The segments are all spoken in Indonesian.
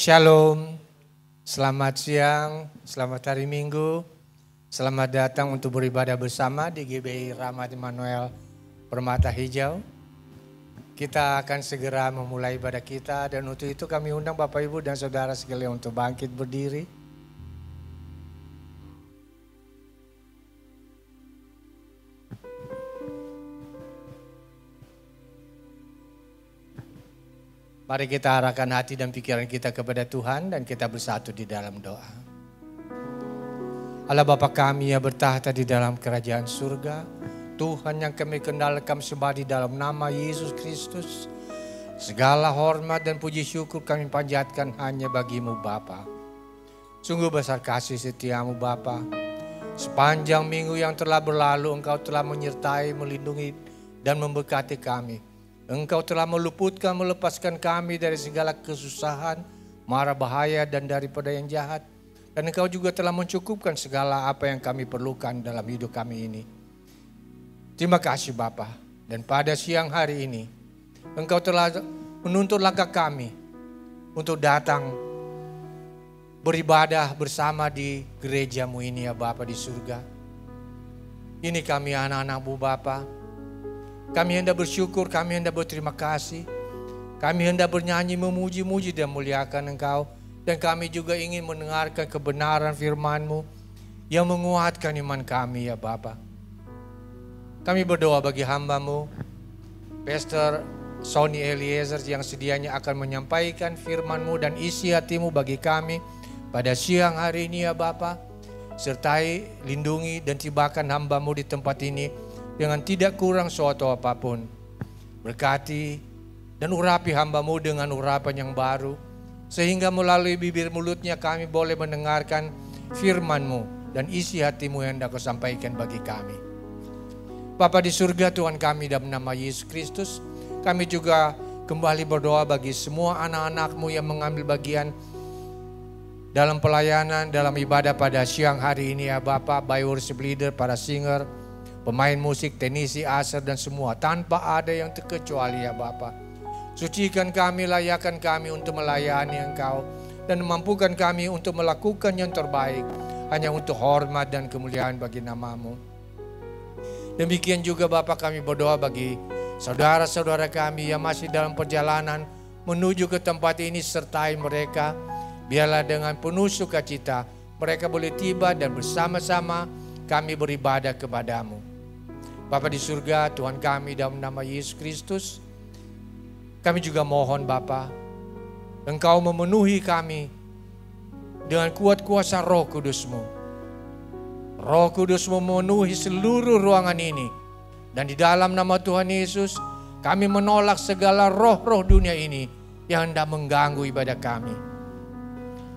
Shalom, selamat siang, selamat hari Minggu, selamat datang untuk beribadah bersama di GBI Rahmat Immanuel Permata Hijau. Kita akan segera memulai ibadah kita dan untuk itu kami undang Bapak Ibu dan Saudara sekalian untuk bangkit berdiri. Mari kita arahkan hati dan pikiran kita kepada Tuhan dan kita bersatu di dalam doa. Allah Bapa kami yang bertahta di dalam kerajaan surga, Tuhan yang kami kenal kami sembah di dalam nama Yesus Kristus. Segala hormat dan puji syukur kami panjatkan hanya bagi-Mu Bapa. Sungguh besar kasih setiamu Bapa. Sepanjang minggu yang telah berlalu Engkau telah menyertai, melindungi dan memberkati kami. Engkau telah meluputkan, melepaskan kami dari segala kesusahan, mara bahaya dan daripada yang jahat. Dan Engkau juga telah mencukupkan segala apa yang kami perlukan dalam hidup kami ini. Terima kasih Bapa. Dan pada siang hari ini, Engkau telah menuntut langkah kami untuk datang beribadah bersama di gereja-Mu ini ya Bapa di surga. Ini kami anak-anak-Mu Bapa. Kami hendak bersyukur, kami hendak berterima kasih. Kami hendak bernyanyi, memuji-muji dan muliakan Engkau. Dan kami juga ingin mendengarkan kebenaran firman-Mu yang menguatkan iman kami ya Bapa. Kami berdoa bagi hamba-Mu, Pastor Sony Eliezer yang sedianya akan menyampaikan firman-Mu dan isi hati-Mu bagi kami pada siang hari ini ya Bapa. Sertai, lindungi dan tibakan hamba-Mu di tempat ini dengan tidak kurang suatu apapun. Berkati dan urapi hamba-Mu dengan urapan yang baru. Sehingga melalui bibir mulutnya kami boleh mendengarkan firman-Mu dan isi hati-Mu yang hendak Kau sampaikan bagi kami. Bapa di surga Tuhan kami dalam nama Yesus Kristus. Kami juga kembali berdoa bagi semua anak-anak-Mu yang mengambil bagian dalam pelayanan, dalam ibadah pada siang hari ini ya Bapa. Baik worship leader, para singer, pemain musik, teknisi, usher dan semua. Tanpa ada yang terkecuali ya Bapa. Sucikan kami, layakan kami untuk melayani Engkau. Dan mampukan kami untuk melakukan yang terbaik. Hanya untuk hormat dan kemuliaan bagi nama-Mu. Demikian juga Bapa kami berdoa bagi saudara-saudara kami yang masih dalam perjalanan menuju ke tempat ini. Sertai mereka. Biarlah dengan penuh sukacita mereka boleh tiba dan bersama-sama kami beribadah kepada-Mu. Bapa di surga, Tuhan kami dalam nama Yesus Kristus, kami juga mohon Bapa, Engkau memenuhi kami dengan kuat kuasa Roh Kudus-Mu. Roh Kudus-Mu memenuhi seluruh ruangan ini. Dan di dalam nama Tuhan Yesus, kami menolak segala roh-roh dunia ini yang hendak mengganggu ibadah kami.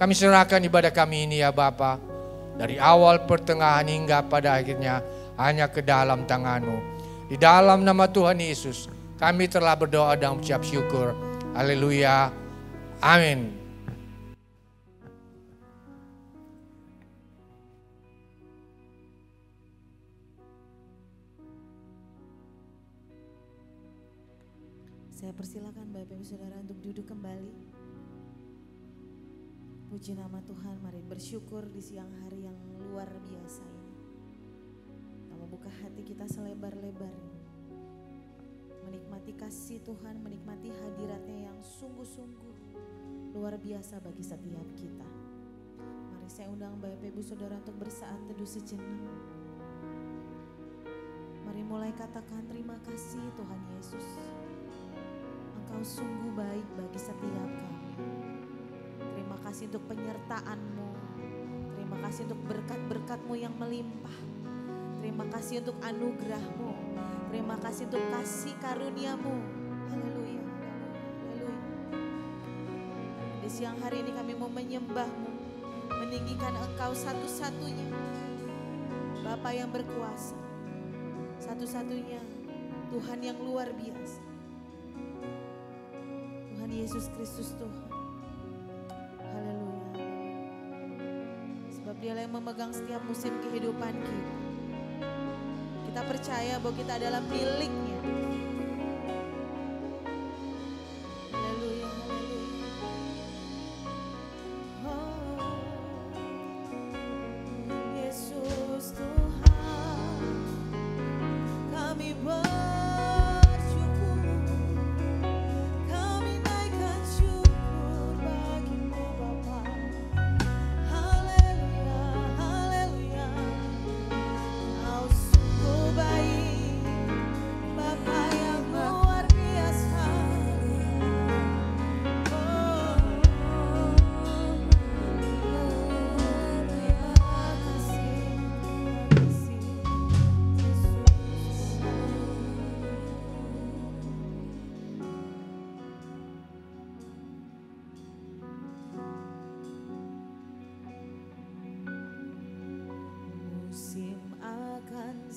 Kami serahkan ibadah kami ini ya Bapa, dari awal pertengahan hingga pada akhirnya hanya ke dalam tangan-Mu. Di dalam nama Tuhan Yesus kami telah berdoa dan ucap syukur. Haleluya. Amin. Saya persilakan Bapak Ibu Saudara untuk duduk kembali. Puji nama Tuhan, mari bersyukur di siang hari yang luar biasa ini. Kita membuka hati kita selebar-lebarnya. Menikmati kasih Tuhan, menikmati hadiratnya yang sungguh-sungguh luar biasa bagi setiap kita. Mari saya undang Bapak Ibu Saudara untuk bersaat teduh sejenak. Mari mulai katakan terima kasih Tuhan Yesus. Engkau sungguh baik bagi setiap kami. Terima kasih untuk penyertaan-Mu. Terima kasih untuk berkat-berkat-Mu yang melimpah. Terima kasih untuk anugerah-Mu. Terima kasih untuk kasih karunia-Mu. Haleluya. Haleluya. Di siang hari ini kami mau menyembah-Mu. Meninggikan Engkau satu-satunya. Bapa yang berkuasa. Satu-satunya Tuhan yang luar biasa. Tuhan Yesus Kristus Tuhan. Haleluya. Sebab Dialah yang memegang setiap musim kehidupan kita. Kita percaya bahwa kita adalah milik-Nya. Haleluya, haleluya.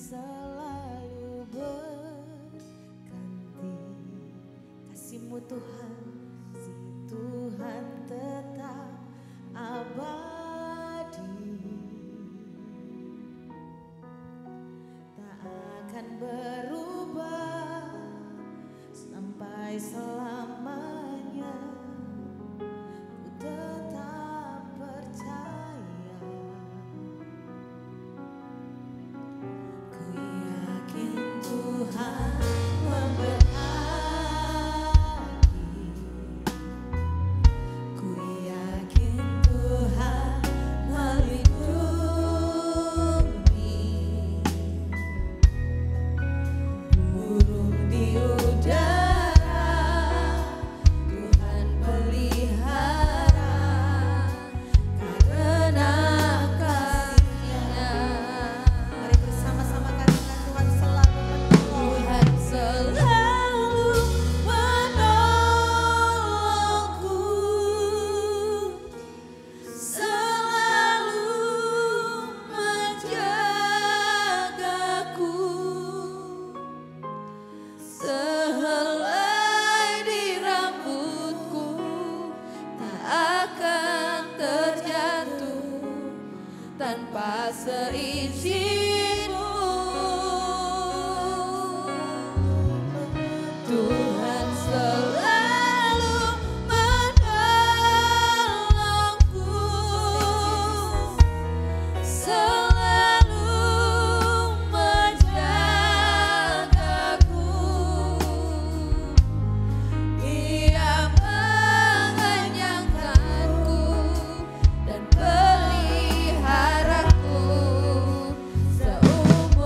selalu berganti. Kasih-Mu Tuhan, si Tuhan tetap abadi, tak akan berubah sampai selamanya. Ku tetap percaya, ku yakin Tuhan memberkati, ku yakin Tuhan melindungi, burung di udara Tuhan pelihara, karena kasih-Nya. Mari bersama-sama katakan, Tuhan selalu menolong. Tuhan selalu menolongku, selalu menjagaku. Sehelai di rambutku tak akan terjatuh tanpa seizinmu. Tuhan selalu menolongku, selalu menjagaku. Dia mengenyangkanku dan peliharaku seumur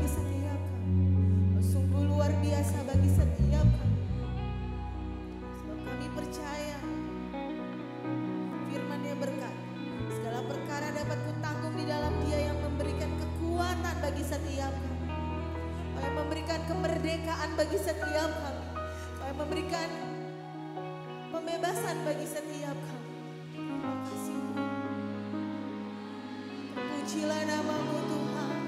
setiap kami. Kau sungguh luar biasa bagi setiap kami. Sebab kami percaya firman-Nya berkata, segala perkara dapat kutanggung di dalam Dia yang memberikan kekuatan bagi setiap kami. Kau yang memberikan kemerdekaan bagi setiap kami. Kau yang memberikan pembebasan bagi setiap kami. Terima kasih Tuhan. Terpujilah nama-Mu Tuhan.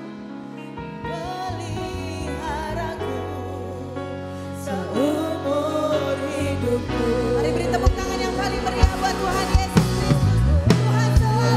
Peliharaku seumur hidupku. Mari beri tepuk tangan yang paling meriah buat Tuhan Yesus Kristus. Tuhan selalu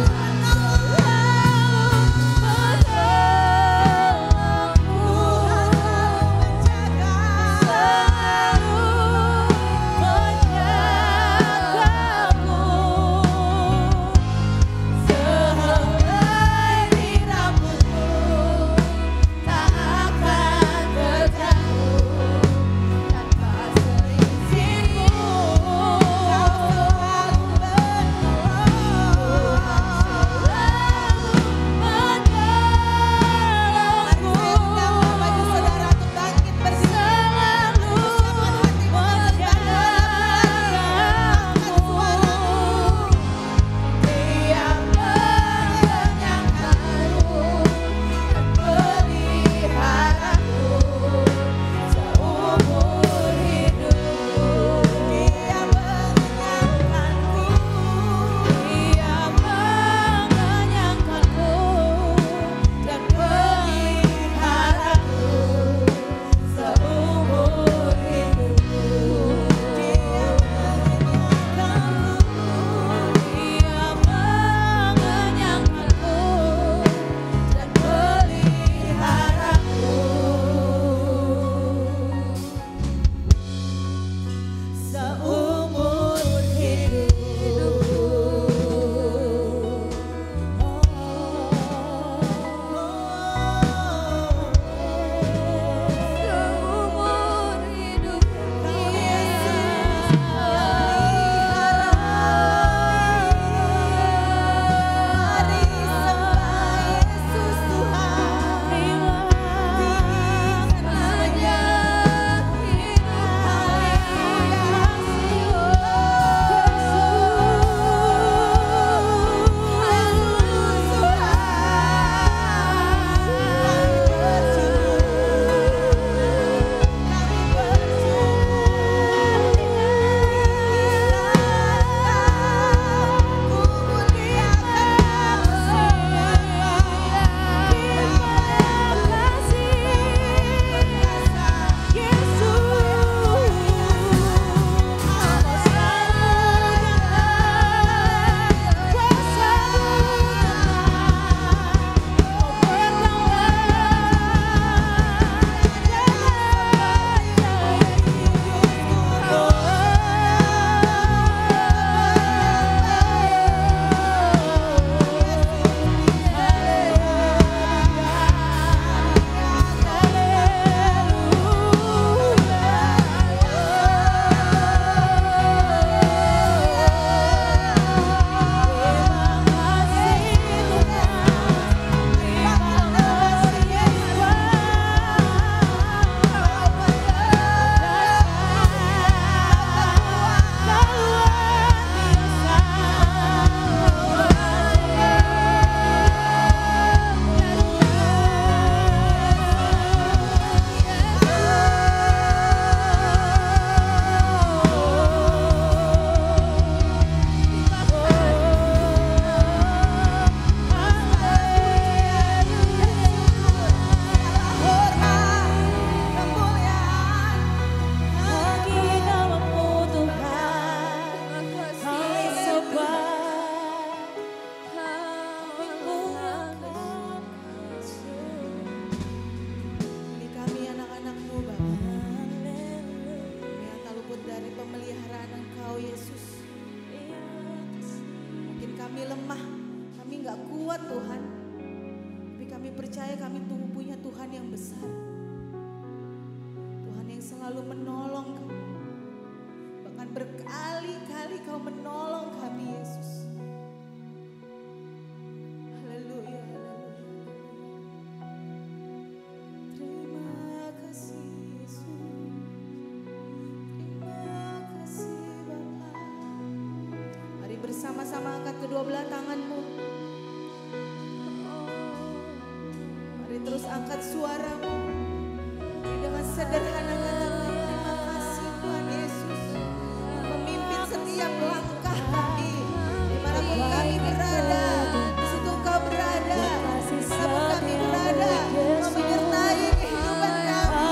percaya kami punya Tuhan yang besar. Tuhan yang selalu menolong kami. Bahkan berkali-kali Kau menolong kami, Yesus. Haleluya, haleluya. sama-sama angkat kedua belah tanganmu. Mari terus angkat suaramu. Dengan sederhana katakan terima kasih Tuhan Yesus. Memimpin setiap langkah kami. Dimanapun kami berada, di situ Engkau berada. Dimanapun kami berada, Engkau menyertai kehidupan kami.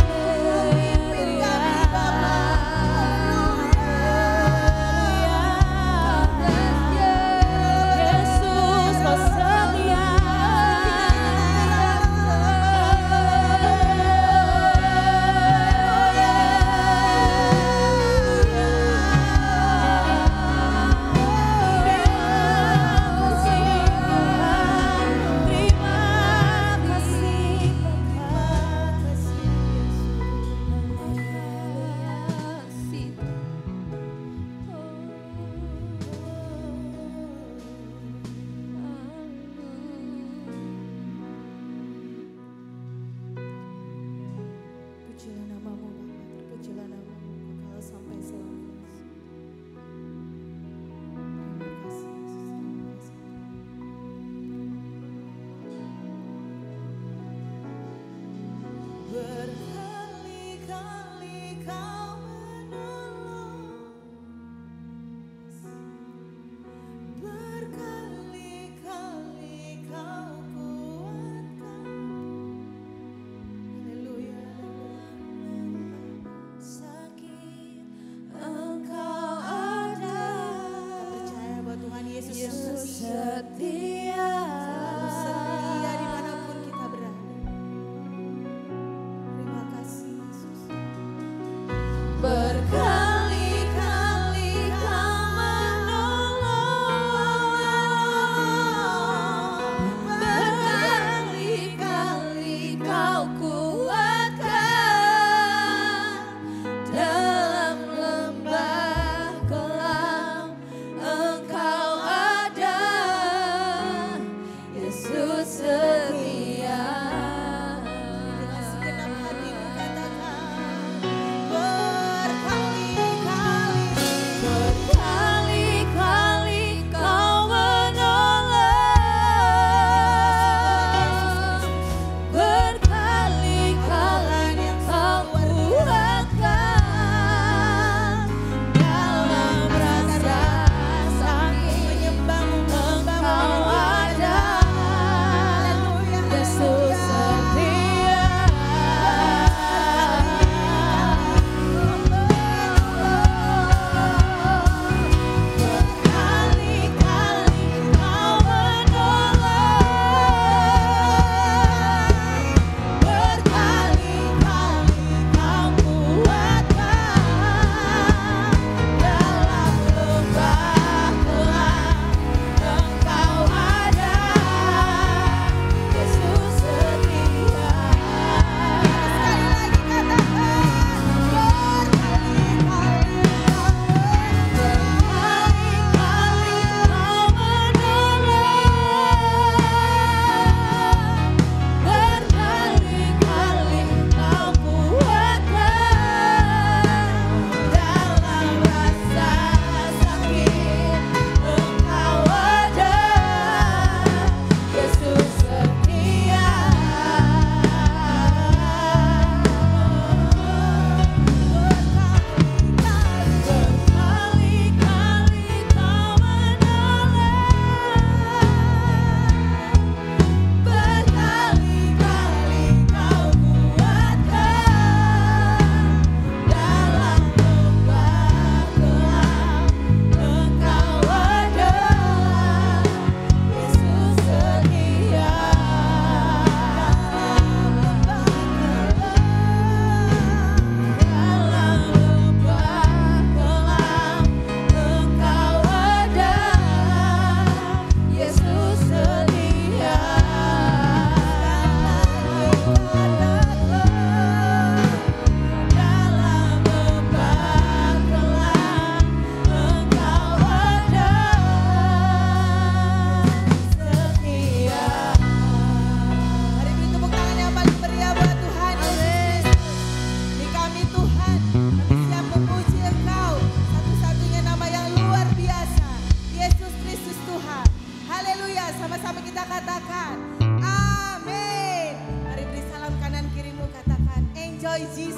Memimpin kami Bapa. Yesus kau setia.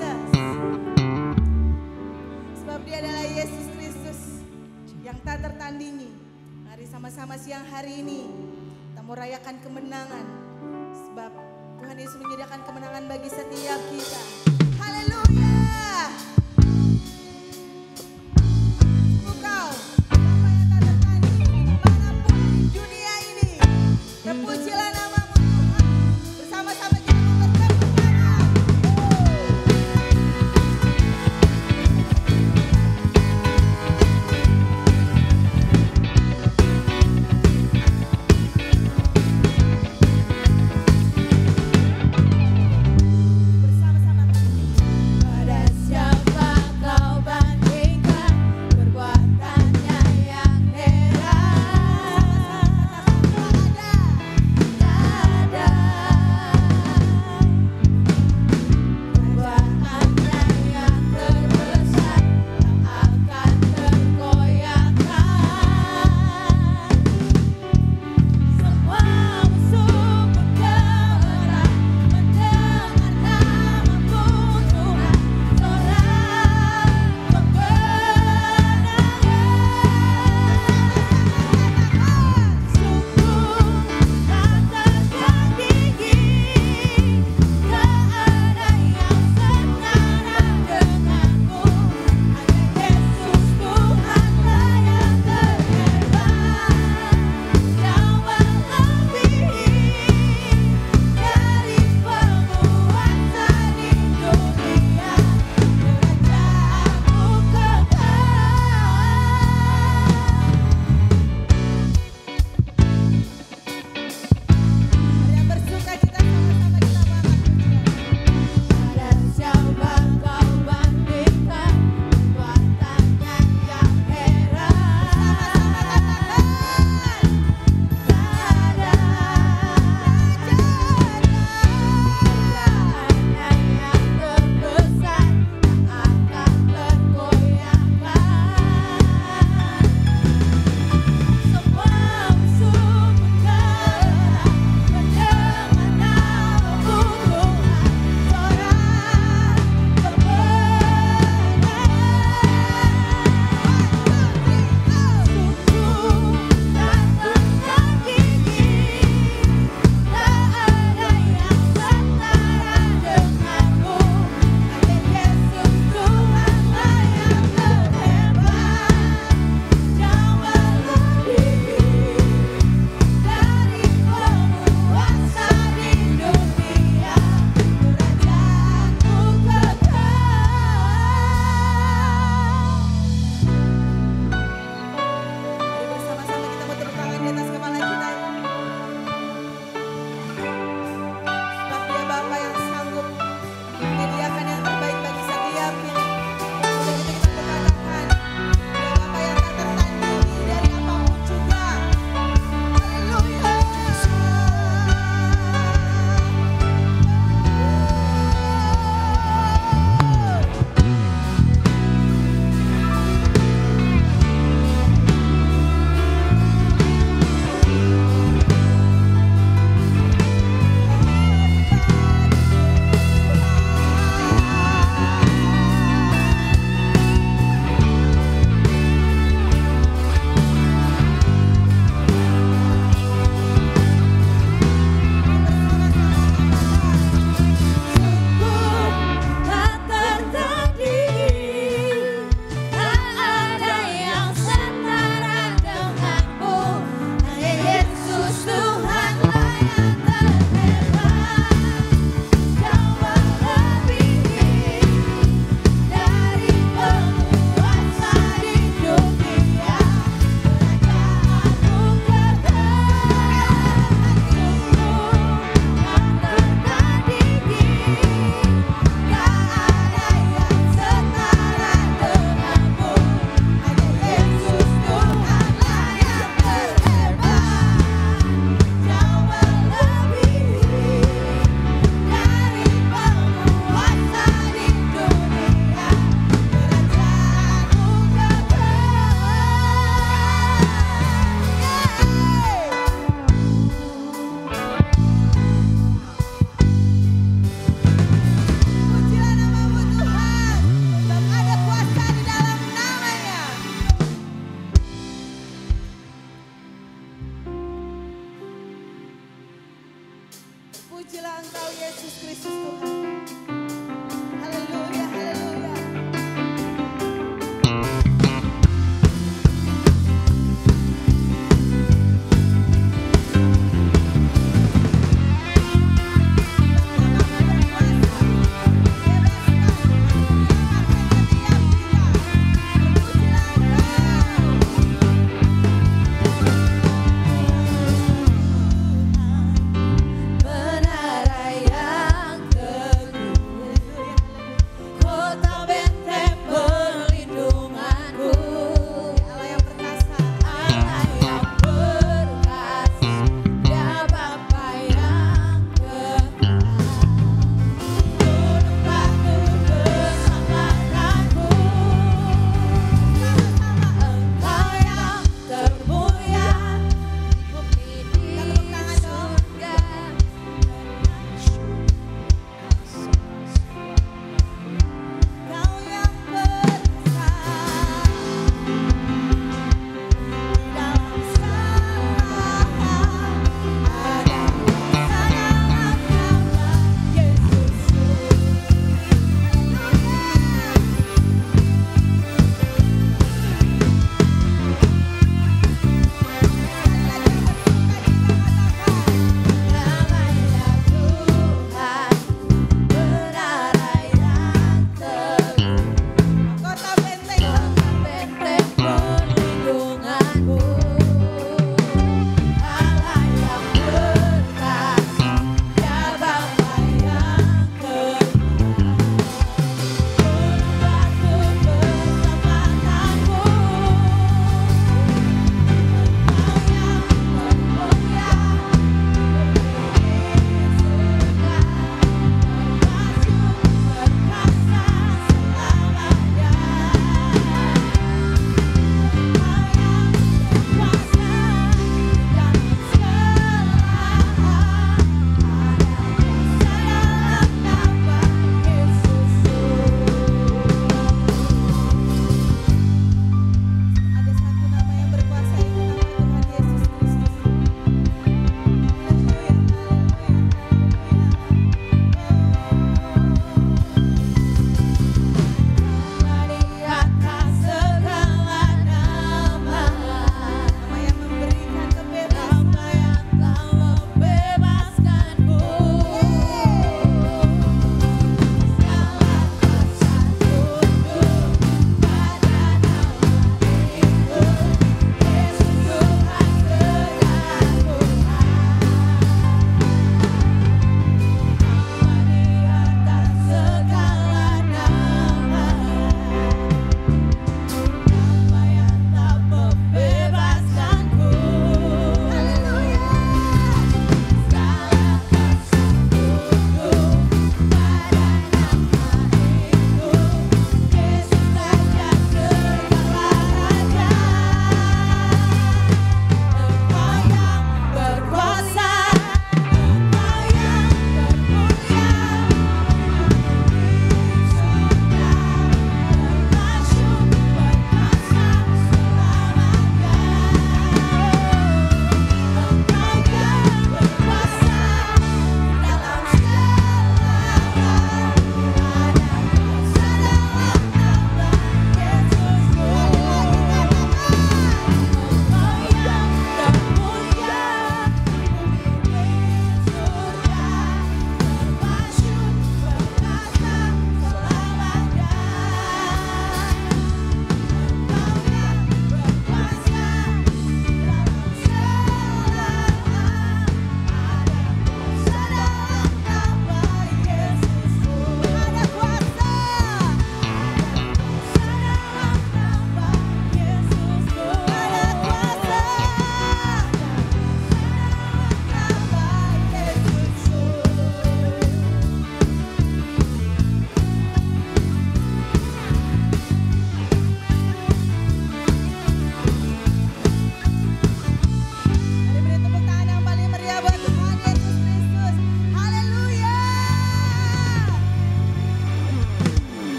Jesus. Sebab dia adalah Yesus Kristus yang tak tertandingi. Mari sama-sama siang hari ini kita mau rayakan kemenangan. Sebab Tuhan Yesus menyediakan kemenangan bagi setiap kita. Haleluya. Engkau, Bapa yang tak tertandingi dimanapun di dunia ini. Terpujilah namamu Tuhan. Bersama-sama kita bertepuk tangan. Bersama-sama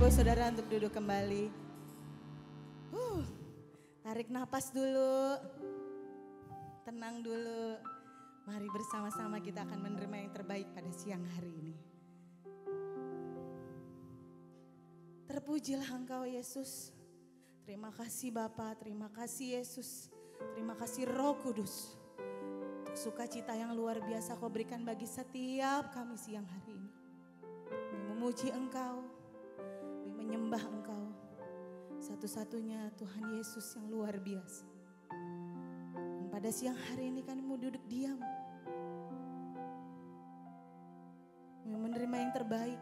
Bapak Saudara untuk duduk kembali. Tarik napas dulu. Tenang dulu. Mari bersama-sama kita akan menerima yang terbaik pada siang hari ini. Terpujilah Engkau Yesus. Terima kasih Bapa, terima kasih Yesus. Terima kasih Roh Kudus. Untuk sukacita yang luar biasa Kau berikan bagi setiap kami siang hari ini. Kami memuji Engkau, kami menyembah Engkau. Satu-satunya Tuhan Yesus yang luar biasa. Dan pada siang hari ini kami mau duduk diam. Kami menerima yang terbaik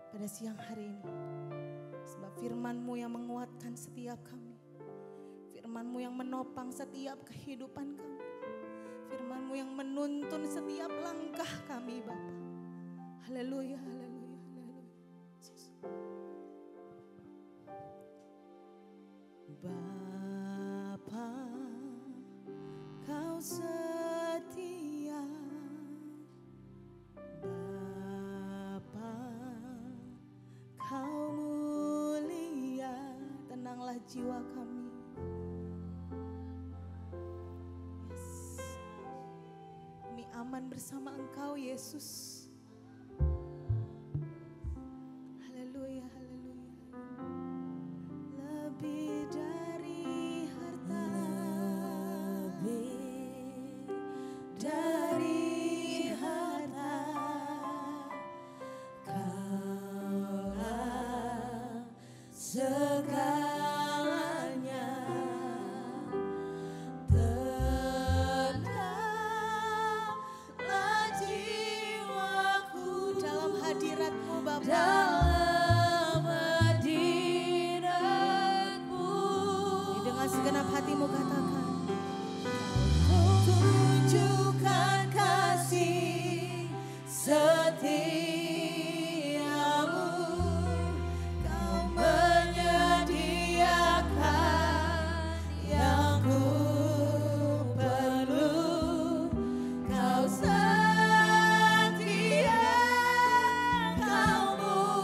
pada siang hari ini. Sebab firman-Mu yang menguatkan setiap kami. Firman-Mu yang menopang setiap kehidupan kami. Firman-Mu yang menuntun setiap langkah kami Bapa. Haleluya, haleluya, haleluya. Yesus. Bapa, Kau setia. Bapa, Kau mulia. Tenanglah jiwa kami. Yes. Kami aman bersama Engkau Yesus. Haleluya, haleluya. Lebih dari harta, lebih dari harta, Kaulah segalanya. Tenanglah jiwaku dalam hadirat-Mu Bapa. Dalam hadirat-Mu. Dengan segenap hatimu katakan. Tunjukkan kasih setiamu. Kau menyediakan yang ku perlu. Kau setia, Kau mulia.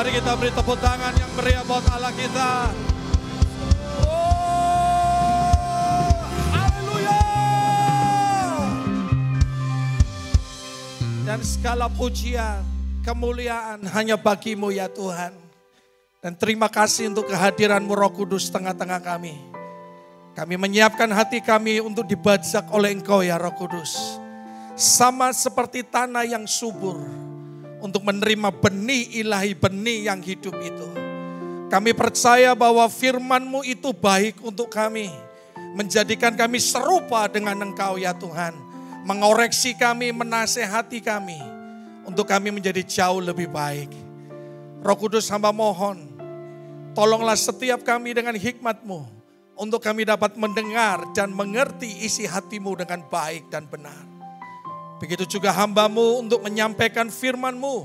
Mari kita beri tepuk tangan yang meriah buat Allah kita. Oh, haleluya. Dan segala pujian, kemuliaan hanya bagimu ya Tuhan. Dan terima kasih untuk kehadiran-Mu Roh Kudus tengah-tengah kami. Kami menyiapkan hati kami untuk dibajak oleh Engkau ya Roh Kudus. Sama seperti tanah yang subur untuk menerima benih ilahi, benih yang hidup itu. Kami percaya bahwa firman-Mu itu baik untuk kami. Menjadikan kami serupa dengan Engkau ya Tuhan. Mengoreksi kami, menasehati kami. Untuk kami menjadi jauh lebih baik. Roh Kudus hamba mohon. Tolonglah setiap kami dengan hikmat-Mu. Untuk kami dapat mendengar dan mengerti isi hati-Mu dengan baik dan benar. Begitu juga hamba-Mu untuk menyampaikan firman-Mu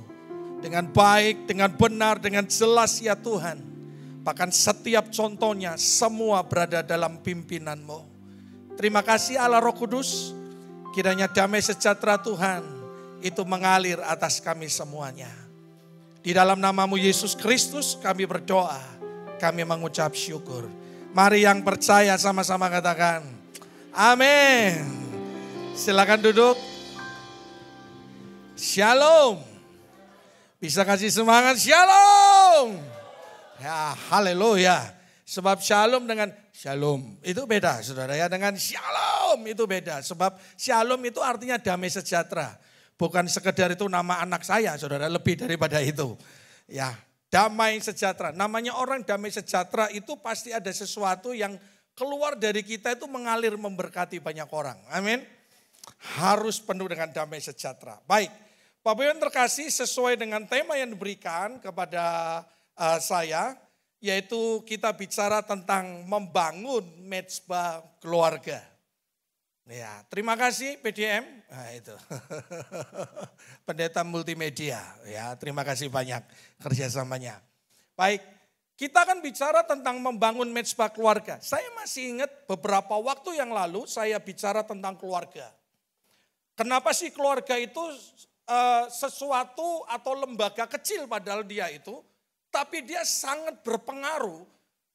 dengan baik, dengan benar, dengan jelas ya Tuhan. Bahkan setiap contohnya semua berada dalam pimpinan-Mu. Terima kasih Allah Roh Kudus. Kiranya damai sejahtera Tuhan itu mengalir atas kami semuanya. Di dalam nama-Mu Yesus Kristus kami berdoa, kami mengucap syukur. Mari yang percaya sama-sama katakan, amin. Silakan duduk. Shalom. Bisa kasih semangat shalom. Ya, haleluya. Sebab shalom dengan shalom itu beda, saudara ya. Dengan shalom itu beda. Sebab shalom itu artinya damai sejahtera. Bukan sekedar itu nama anak saya, saudara. Lebih daripada itu. Ya, damai sejahtera. Namanya orang damai sejahtera itu pasti ada sesuatu yang keluar dari kita itu mengalir memberkati banyak orang. Amin. Harus penuh dengan damai sejahtera. Baik. Bapak Ibu yang terkasih, sesuai dengan tema yang diberikan kepada saya, yaitu kita bicara tentang membangun mezbah keluarga. Ya, terima kasih PDM. Nah, itu. Pendeta multimedia. Ya, terima kasih banyak kerjasamanya. Baik, kita akan bicara tentang membangun mezbah keluarga. Saya masih ingat beberapa waktu yang lalu saya bicara tentang keluarga. Kenapa sih keluarga itu sesuatu atau lembaga kecil padahal dia itu, tapi dia sangat berpengaruh.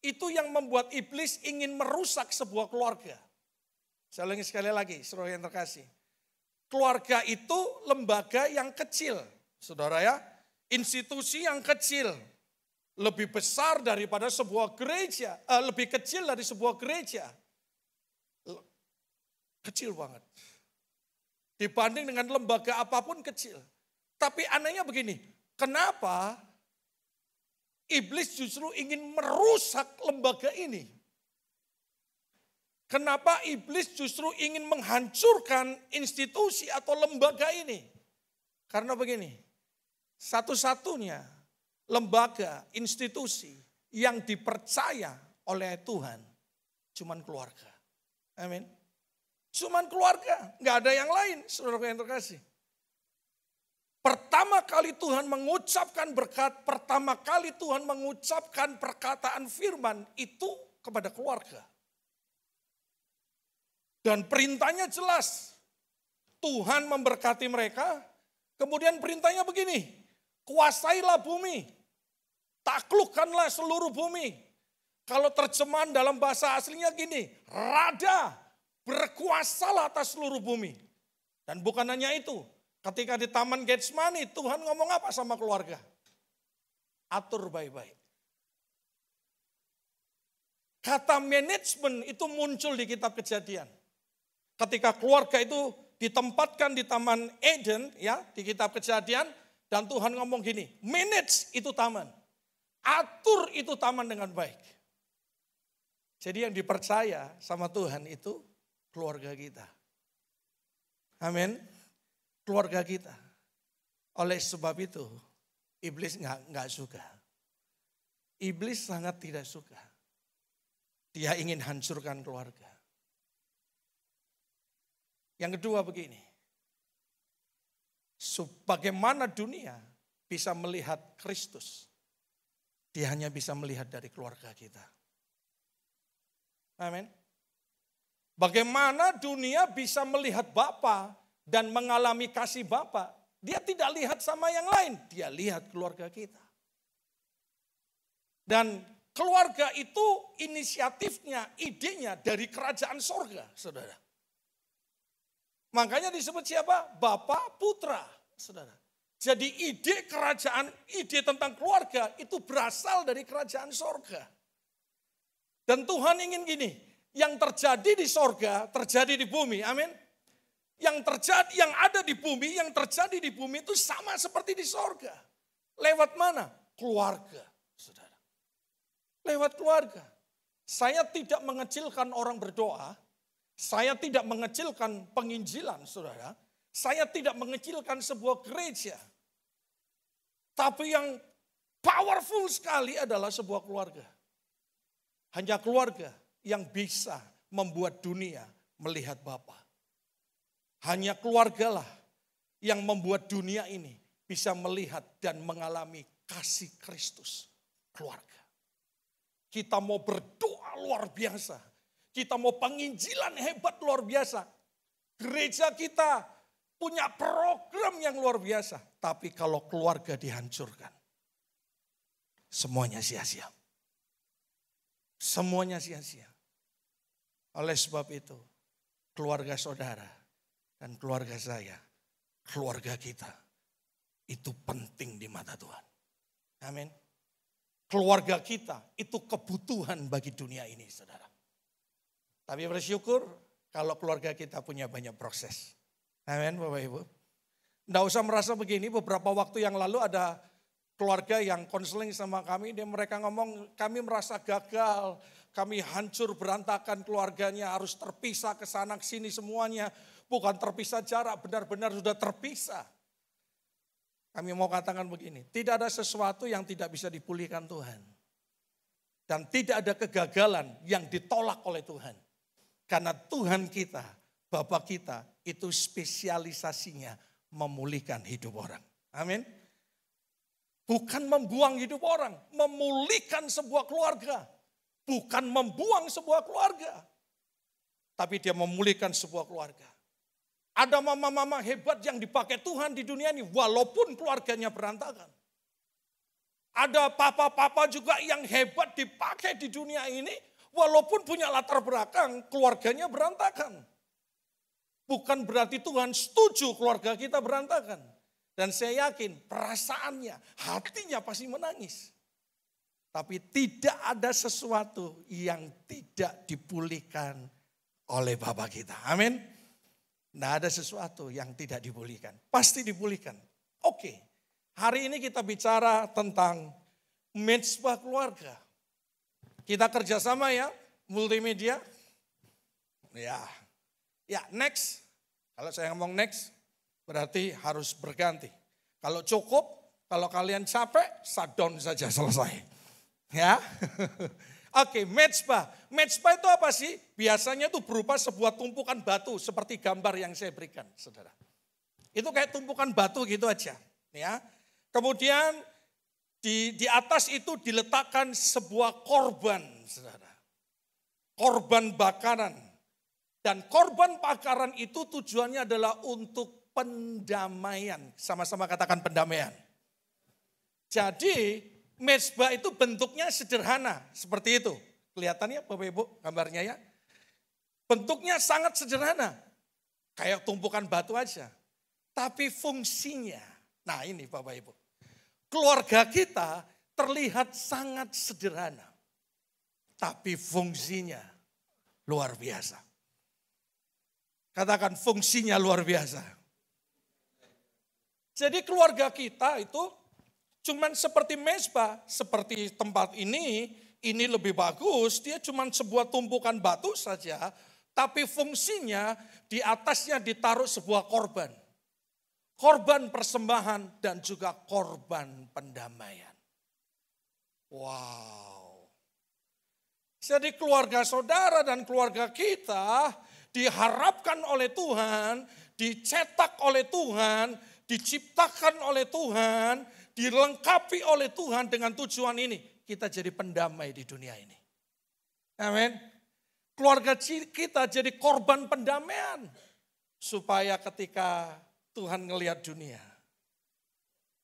Itu yang membuat iblis ingin merusak sebuah keluarga. Saya ulangi sekali lagi, saudara yang terkasih. Keluarga itu lembaga yang kecil, saudara ya. Institusi yang kecil, lebih besar daripada sebuah gereja, lebih kecil dari sebuah gereja. Kecil banget. Dibanding dengan lembaga apapun kecil. Tapi anehnya begini, kenapa iblis justru ingin merusak lembaga ini? Kenapa iblis justru ingin menghancurkan institusi atau lembaga ini? Karena begini, satu-satunya lembaga, institusi yang dipercaya oleh Tuhan cuman keluarga. Amin. Cuman keluarga, nggak ada yang lain, saudara yang terkasih. Pertama kali Tuhan mengucapkan berkat, pertama kali Tuhan mengucapkan perkataan firman itu kepada keluarga. Dan perintahnya jelas, Tuhan memberkati mereka, kemudian perintahnya begini, kuasailah bumi, taklukkanlah seluruh bumi. Kalau terjemahan dalam bahasa aslinya gini, rada, berkuasalah atas seluruh bumi. Dan bukan hanya itu. Ketika di Taman Getsemani, Tuhan ngomong apa sama keluarga? Atur baik-baik. Kata manajemen itu muncul di kitab Kejadian. Ketika keluarga itu ditempatkan di Taman Eden, ya, di kitab Kejadian. Dan Tuhan ngomong gini, manage itu taman. Atur itu taman dengan baik. Jadi yang dipercaya sama Tuhan itu keluarga kita. Amin. Keluarga kita. Oleh sebab itu, iblis nggak suka. Iblis sangat tidak suka. Dia ingin hancurkan keluarga. Yang kedua begini. Bagaimana dunia bisa melihat Kristus? Dia hanya bisa melihat dari keluarga kita. Amin. Bagaimana dunia bisa melihat Bapa dan mengalami kasih Bapa? Dia tidak lihat sama yang lain, dia lihat keluarga kita. Dan keluarga itu inisiatifnya, idenya dari kerajaan sorga, saudara. Makanya disebut siapa? Bapa, Putra, saudara. Jadi ide kerajaan, ide tentang keluarga itu berasal dari kerajaan sorga. Dan Tuhan ingin gini, yang terjadi di sorga terjadi di bumi, amin. Yang ada di bumi, yang terjadi di bumi itu sama seperti di sorga. Lewat mana? Keluarga, saudara. Lewat keluarga. Saya tidak mengecilkan orang berdoa. Saya tidak mengecilkan penginjilan, saudara. Saya tidak mengecilkan sebuah gereja. Tapi yang powerful sekali adalah sebuah keluarga. Hanya keluarga yang bisa membuat dunia melihat Bapa. Hanya keluargalah yang membuat dunia ini bisa melihat dan mengalami kasih Kristus. Keluarga. Kita mau berdoa luar biasa. Kita mau penginjilan hebat luar biasa. Gereja kita punya program yang luar biasa. Tapi kalau keluarga dihancurkan, semuanya sia-sia. Semuanya sia-sia. Oleh sebab itu, keluarga saudara dan keluarga saya, keluarga kita, itu penting di mata Tuhan. Amin. Keluarga kita itu kebutuhan bagi dunia ini, saudara. Tapi bersyukur kalau keluarga kita punya banyak proses. Amin, Bapak Ibu. Nggak usah merasa begini, beberapa waktu yang lalu ada keluarga yang konseling sama kami, mereka ngomong kami merasa gagal, kami hancur berantakan keluarganya, harus terpisah ke sana ke sini semuanya. Bukan terpisah jarak, benar-benar sudah terpisah. Kami mau katakan begini, tidak ada sesuatu yang tidak bisa dipulihkan Tuhan. Dan tidak ada kegagalan yang ditolak oleh Tuhan. Karena Tuhan kita, Bapa kita, itu spesialisasinya memulihkan hidup orang. Amin. Bukan membuang hidup orang, memulihkan sebuah keluarga. Bukan membuang sebuah keluarga. Tapi dia memulihkan sebuah keluarga. Ada mama-mama hebat yang dipakai Tuhan di dunia ini walaupun keluarganya berantakan. Ada papa-papa juga yang hebat dipakai di dunia ini walaupun punya latar belakang keluarganya berantakan. Bukan berarti Tuhan setuju keluarga kita berantakan. Dan saya yakin perasaannya, hatinya pasti menangis. Tapi tidak ada sesuatu yang tidak dipulihkan oleh Bapa kita. Amin. Tidak ada sesuatu yang tidak dipulihkan. Pasti dipulihkan. Oke, hari ini kita bicara tentang mezbah keluarga. Kita kerjasama ya, multimedia. Ya, next. Kalau saya ngomong next, berarti harus berganti. Kalau cukup, kalau kalian capek, shutdown saja selesai. Ya. Oke, mezbah. Mezbah itu apa sih? Biasanya itu berupa sebuah tumpukan batu seperti gambar yang saya berikan, saudara. Itu kayak tumpukan batu gitu aja, ya. Kemudian di atas itu diletakkan sebuah korban, saudara. Korban bakaran. Dan korban bakaran itu tujuannya adalah untuk pendamaian. Sama-sama katakan pendamaian. Jadi mezbah itu bentuknya sederhana, seperti itu. Kelihatannya Bapak Ibu gambarnya ya. Bentuknya sangat sederhana, kayak tumpukan batu aja. Tapi fungsinya, nah ini Bapak Ibu. Keluarga kita terlihat sangat sederhana. Tapi fungsinya luar biasa. Katakan fungsinya luar biasa. Jadi keluarga kita itu cuman seperti mezbah, seperti tempat ini lebih bagus, dia cuman sebuah tumpukan batu saja, tapi fungsinya di atasnya ditaruh sebuah korban. Korban persembahan dan juga korban pendamaian. Wow. Jadi keluarga saudara dan keluarga kita diharapkan oleh Tuhan, dicetak oleh Tuhan, diciptakan oleh Tuhan, dilengkapi oleh Tuhan dengan tujuan ini. Kita jadi pendamai di dunia ini. Amin. Keluarga kita jadi korban pendamaian. Supaya ketika Tuhan ngelihat dunia,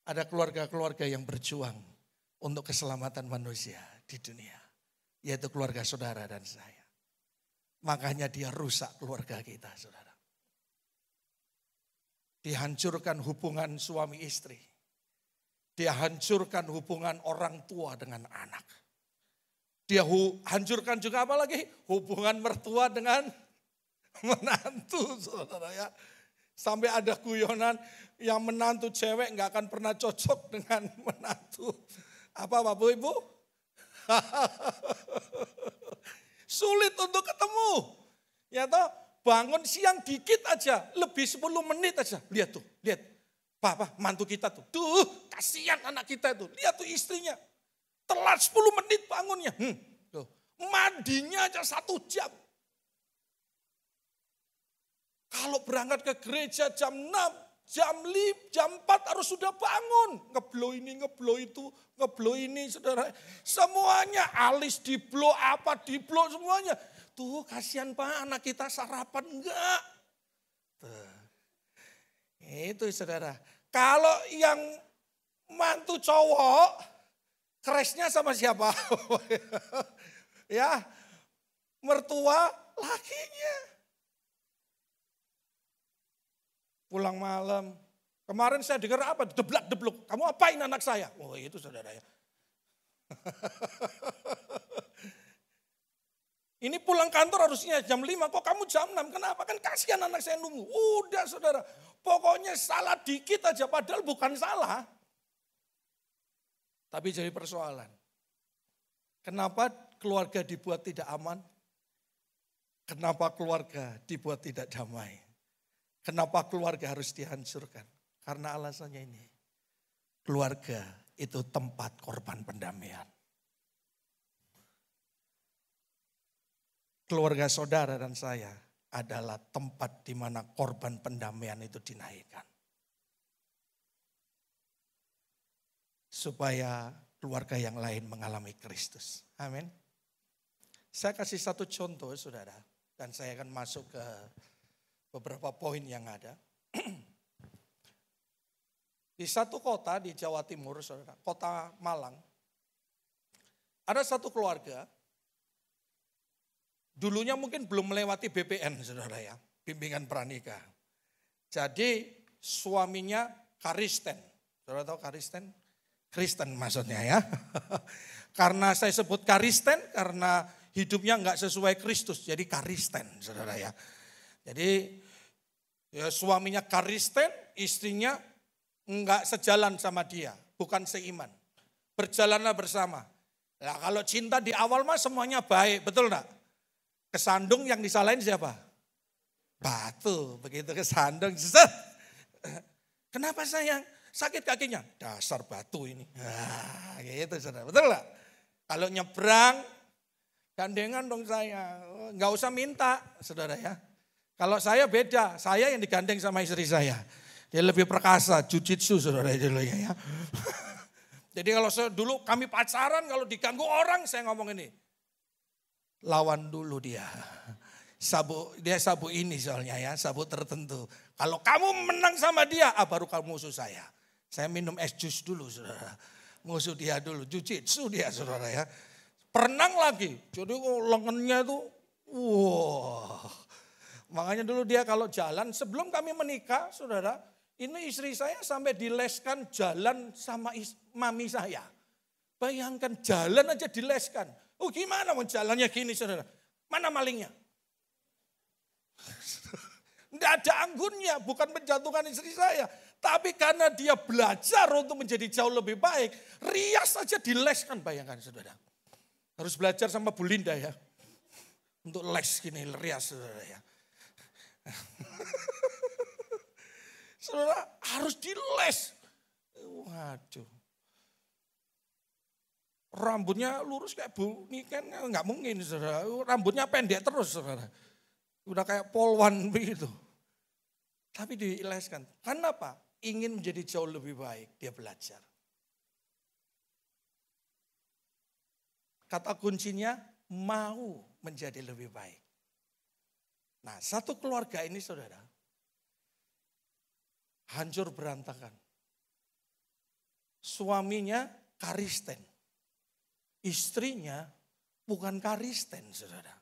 ada keluarga-keluarga yang berjuang untuk keselamatan manusia. di dunia. Yaitu keluarga saudara dan saya. Makanya dia rusak keluarga kita, saudara. Dihancurkan hubungan suami istri. Dia hancurkan hubungan orang tua dengan anak. Dia hancurkan juga apa lagi? Hubungan mertua dengan menantu, saudara ya. Sampai ada guyonan yang menantu cewek nggak akan pernah cocok dengan menantu. Apa Bapak Ibu? Sulit untuk ketemu. Ya toh, bangun siang dikit aja, lebih 10 menit aja. Lihat tuh, lihat. Pak, mantu kita tuh. Tuh, kasihan anak kita tuh. Lihat tuh istrinya. Telat 10 menit bangunnya. Tuh. Mandinya aja 1 jam. Kalau berangkat ke gereja jam 6, jam 4 harus sudah bangun. Ngeblow ini, ngeblow itu, ngeblow ini, saudara. Semuanya alis diblow, apa diblow semuanya. Tuh kasihan Pak, anak kita sarapan enggak. Tuh. Itu saudara. Kalau yang mantu cowok, crashnya sama siapa? Ya, mertua lakinya. Pulang malam. Kemarin saya dengar apa? Deblak-debluk. Kamu apain anak saya? Oh itu saudara ya. Ini pulang kantor harusnya jam 5. Kok kamu jam 6? Kenapa? Kan kasihan anak saya nunggu. Udah saudara. Pokoknya salah dikit aja. Padahal bukan salah. Tapi jadi persoalan. Kenapa keluarga dibuat tidak aman? Kenapa keluarga dibuat tidak damai? Kenapa keluarga harus dihancurkan? Karena alasannya ini. Keluarga itu tempat korban pendamaian. Keluarga saudara dan saya adalah tempat di mana korban pendamaian itu dinaikkan. Supaya keluarga yang lain mengalami Kristus. Amin. Saya kasih satu contoh saudara. Dan saya akan masuk ke beberapa poin yang ada. Di satu kota di Jawa Timur, saudara, kota Malang, ada satu keluarga, dulunya mungkin belum melewati BPN, saudara ya, bimbingan pranikah. Jadi suaminya Kristen, saudara tahu Kristen? Kristen maksudnya ya. Karena saya sebut Kristen karena hidupnya nggak sesuai Kristus, jadi Kristen, saudara ya. Jadi ya, suaminya Kristen, istrinya enggak sejalan sama dia, bukan seiman. Berjalanlah bersama. Nah, kalau cinta di awal mah semuanya baik, betul enggak? Kesandung yang disalahin siapa? Batu, begitu kesandung. Kenapa sayang? Sakit kakinya? Dasar batu ini. Nah, gitu saudara, betul enggak? Kalau nyebrang, gandengan dong saya. Enggak usah minta, saudara ya. Kalau saya beda, saya yang digandeng sama istri saya. Dia lebih perkasa, jujitsu saudara dulu ya. Jadi kalau dulu kami pacaran, kalau diganggu orang saya ngomong ini. Lawan dulu dia. Dia sabu ini soalnya ya, sabu tertentu. Kalau kamu menang sama dia, baru kamu musuh saya. Saya minum es jus dulu saudara. Musuh dia dulu, jujitsu dia saudara ya. Perenang lagi, jadi lengannya itu, wah. Makanya dulu dia kalau jalan, sebelum kami menikah saudara, ini istri saya sampai dileskan jalan sama mami saya. Bayangkan jalan aja dileskan. Oh gimana mau jalannya gini saudara? Mana malingnya? Tidak ada anggunnya, bukan menjatuhkan istri saya. Tapi karena dia belajar untuk menjadi jauh lebih baik, rias saja dileskan, bayangkan saudara. Harus belajar sama Bu Linda ya. Untuk les gini, rias saudara ya. Saudara harus diles. Waduh. Rambutnya lurus kayak Bu, ini kan nggak mungkin saudara. Rambutnya pendek terus saudara. Udah kayak polwan begitu. Tapi dileskan. Kenapa? Ingin menjadi jauh lebih baik. Dia belajar. Kata kuncinya mau menjadi lebih baik. Nah, satu keluarga ini saudara, hancur berantakan. Suaminya Kristen. istrinya bukan Kristen, saudara.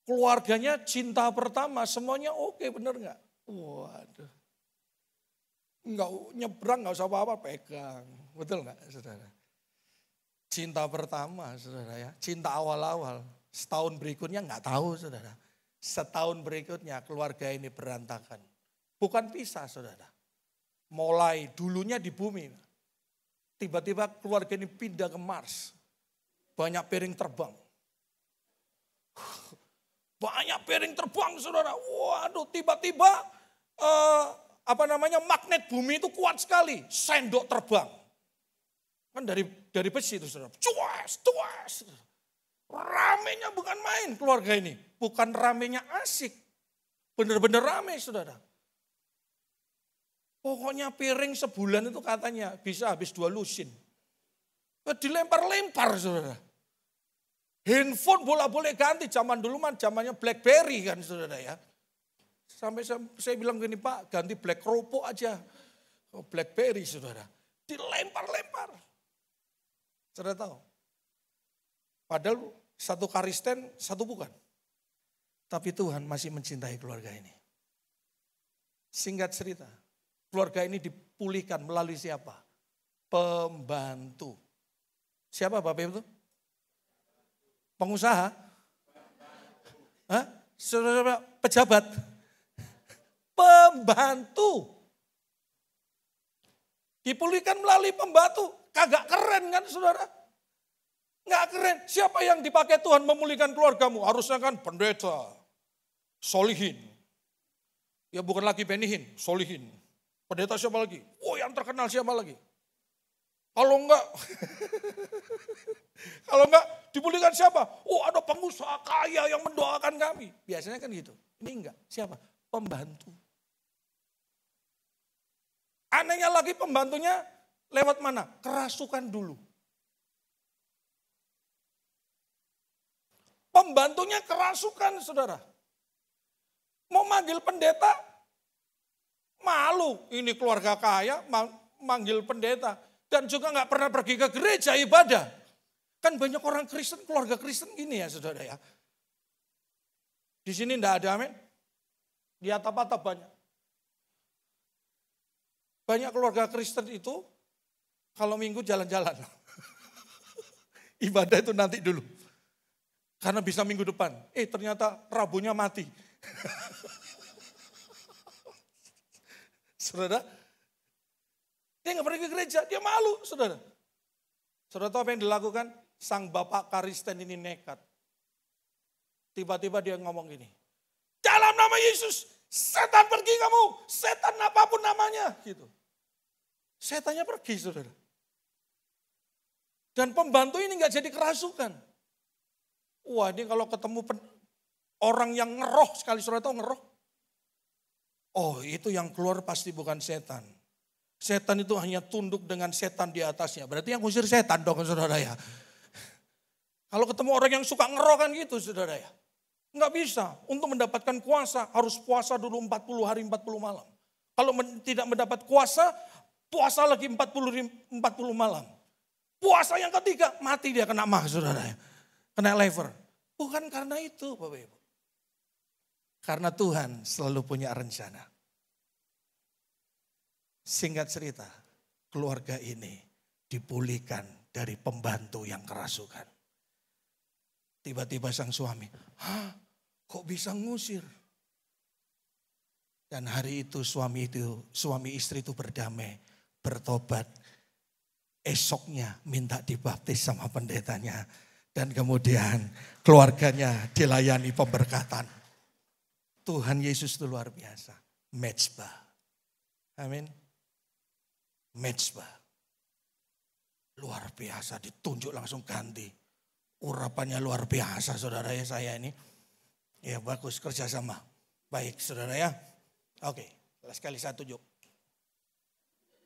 Keluarganya cinta pertama, semuanya oke, bener nggak? Waduh. Nggak nyebrang, nggak usah apa-apa, pegang. Betul nggak, saudara? Cinta pertama, saudara ya. Cinta awal-awal. Setahun berikutnya nggak tahu, saudara. Setahun berikutnya keluarga ini berantakan. Bukan pisah, saudara. Mulai dulunya di bumi. Tiba-tiba keluarga ini pindah ke Mars. Banyak piring terbang. Banyak piring terbang, saudara. Waduh, tiba-tiba magnet bumi itu kuat sekali. Sendok terbang. Kan dari besi itu, saudara. Cues. Ramenya bukan main keluarga ini. Bukan ramenya asik. Benar-benar rame, saudara. Pokoknya piring sebulan itu katanya bisa habis 2 lusin. Dilempar-lempar, saudara. Handphone bolak-balik ganti. Zaman dulu zamannya BlackBerry kan, saudara ya. Sampai saya bilang gini, Pak, ganti Black Ropo aja. BlackBerry, saudara. Dilempar-lempar. Saudara tahu? Padahal satu Kristen, satu bukan. Tapi Tuhan masih mencintai keluarga ini. Singkat cerita, keluarga ini dipulihkan melalui siapa? Pembantu. Siapa Bapak Ibu? Pengusaha? Hah? Saudara, pejabat? Pembantu. Dipulihkan melalui pembantu. Kagak keren kan, saudara? Nggak keren. Siapa yang dipakai Tuhan memulihkan keluargamu? Harusnya kan pendeta, solihin. Ya bukan lagi Benihin, solihin. Pendeta siapa lagi? Oh, yang terkenal siapa lagi? Kalau enggak dipulihkan siapa? Oh, ada pengusaha kaya yang mendoakan kami. Biasanya kan gitu. Ini enggak. Siapa? Pembantu. Anehnya lagi pembantunya lewat mana? Kerasukan dulu. Pembantunya kerasukan, saudara. Mau manggil pendeta, malu. Ini keluarga kaya, manggil pendeta. Dan juga nggak pernah pergi ke gereja ibadah. Kan banyak orang Kristen, keluarga Kristen gini ya, saudara ya. Di sini enggak ada, amin. Di atap-atap banyak. Banyak keluarga Kristen itu kalau minggu jalan-jalan. Ibadah itu nanti dulu. Karena bisa minggu depan. Ternyata Rabunya mati. Saudara, dia nggak pergi ke gereja, dia malu, saudara. Saudara tahu apa yang dilakukan? Sang bapak Kristen ini nekat. Tiba-tiba dia ngomong gini, dalam nama Yesus, setan pergi kamu, setan apapun namanya. Gitu. Setannya pergi, saudara. Dan pembantu ini nggak jadi kerasukan. Wah, ini kalau ketemu orang yang ngeroh sekali, saudara tahu ngeroh? Oh, itu yang keluar pasti bukan setan. Setan itu hanya tunduk dengan setan di atasnya. Berarti yang ngusir setan dong, saudara ya. Kalau ketemu orang yang suka ngeroh kan gitu, saudara ya. Enggak bisa. Untuk mendapatkan kuasa harus puasa dulu 40 hari 40 malam. Kalau tidak mendapat kuasa, puasa lagi 40 malam. Puasa yang ketiga, mati dia kena mah, saudara ya. Kena lever. Bukan karena itu, Bapak Ibu. Karena Tuhan selalu punya rencana. Singkat cerita, keluarga ini dipulihkan dari pembantu yang kerasukan. Tiba-tiba sang suami, kok bisa ngusir? Dan hari itu suami istri itu berdamai, bertobat. Esoknya minta dibaptis sama pendetanya. Dan kemudian keluarganya dilayani pemberkatan. Tuhan Yesus itu luar biasa. Mezbah. Amin. Mezbah. Luar biasa, ditunjuk langsung ganti. Urapannya luar biasa, saudara ya, saya ini. Ya bagus, kerjasama. Baik, saudara ya. Oke, sekali saya tunjuk.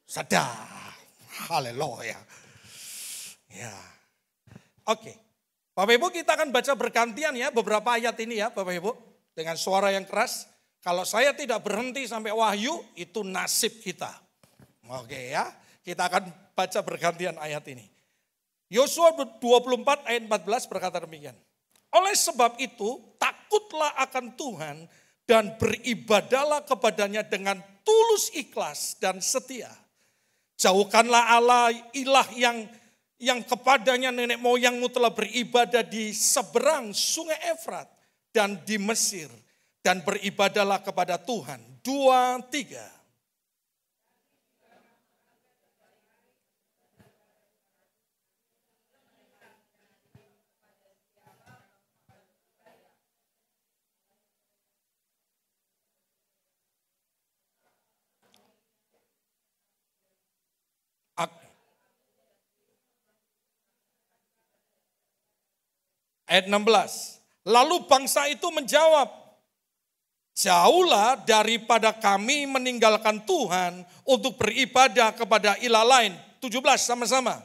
Sadar. Haleluya. Ya. Oke. Bapak Ibu, kita akan baca bergantian ya beberapa ayat ini ya Bapak Ibu. Dengan suara yang keras. Kalau saya tidak berhenti sampai Wahyu, itu nasib kita. Oke ya. Kita akan baca bergantian ayat ini. Yosua 24 ayat 14 berkata demikian. Oleh sebab itu, takutlah akan Tuhan dan beribadalah kepadanya dengan tulus ikhlas dan setia. Jauhkanlah Allah ilah yang kepadanya nenek moyangmu telah beribadah di seberang sungai Efrat dan di Mesir. Dan beribadalah kepada Tuhan. 2, 3. Ayat 16. Lalu bangsa itu menjawab, jauhlah daripada kami meninggalkan Tuhan untuk beribadah kepada ilah lain. 17 sama-sama.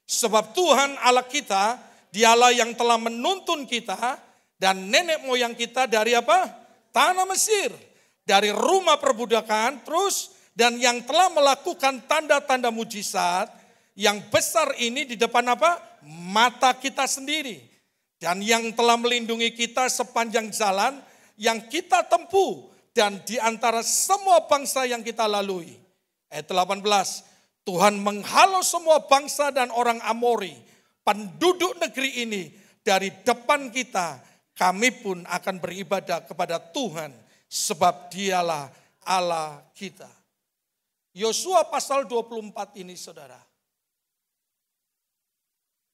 Sebab Tuhan Allah kita, dialah yang telah menuntun kita dan nenek moyang kita dari apa? Tanah Mesir. Dari rumah perbudakan terus dan yang telah melakukan tanda-tanda mujizat yang besar ini di depan apa? Mata kita sendiri. Dan yang telah melindungi kita sepanjang jalan yang kita tempuh dan di antara semua bangsa yang kita lalui. Ayat 18, Tuhan menghalau semua bangsa dan orang Amori, penduduk negeri ini dari depan kita. Kami pun akan beribadah kepada Tuhan sebab dialah Allah kita. Yosua pasal 24 ini saudara.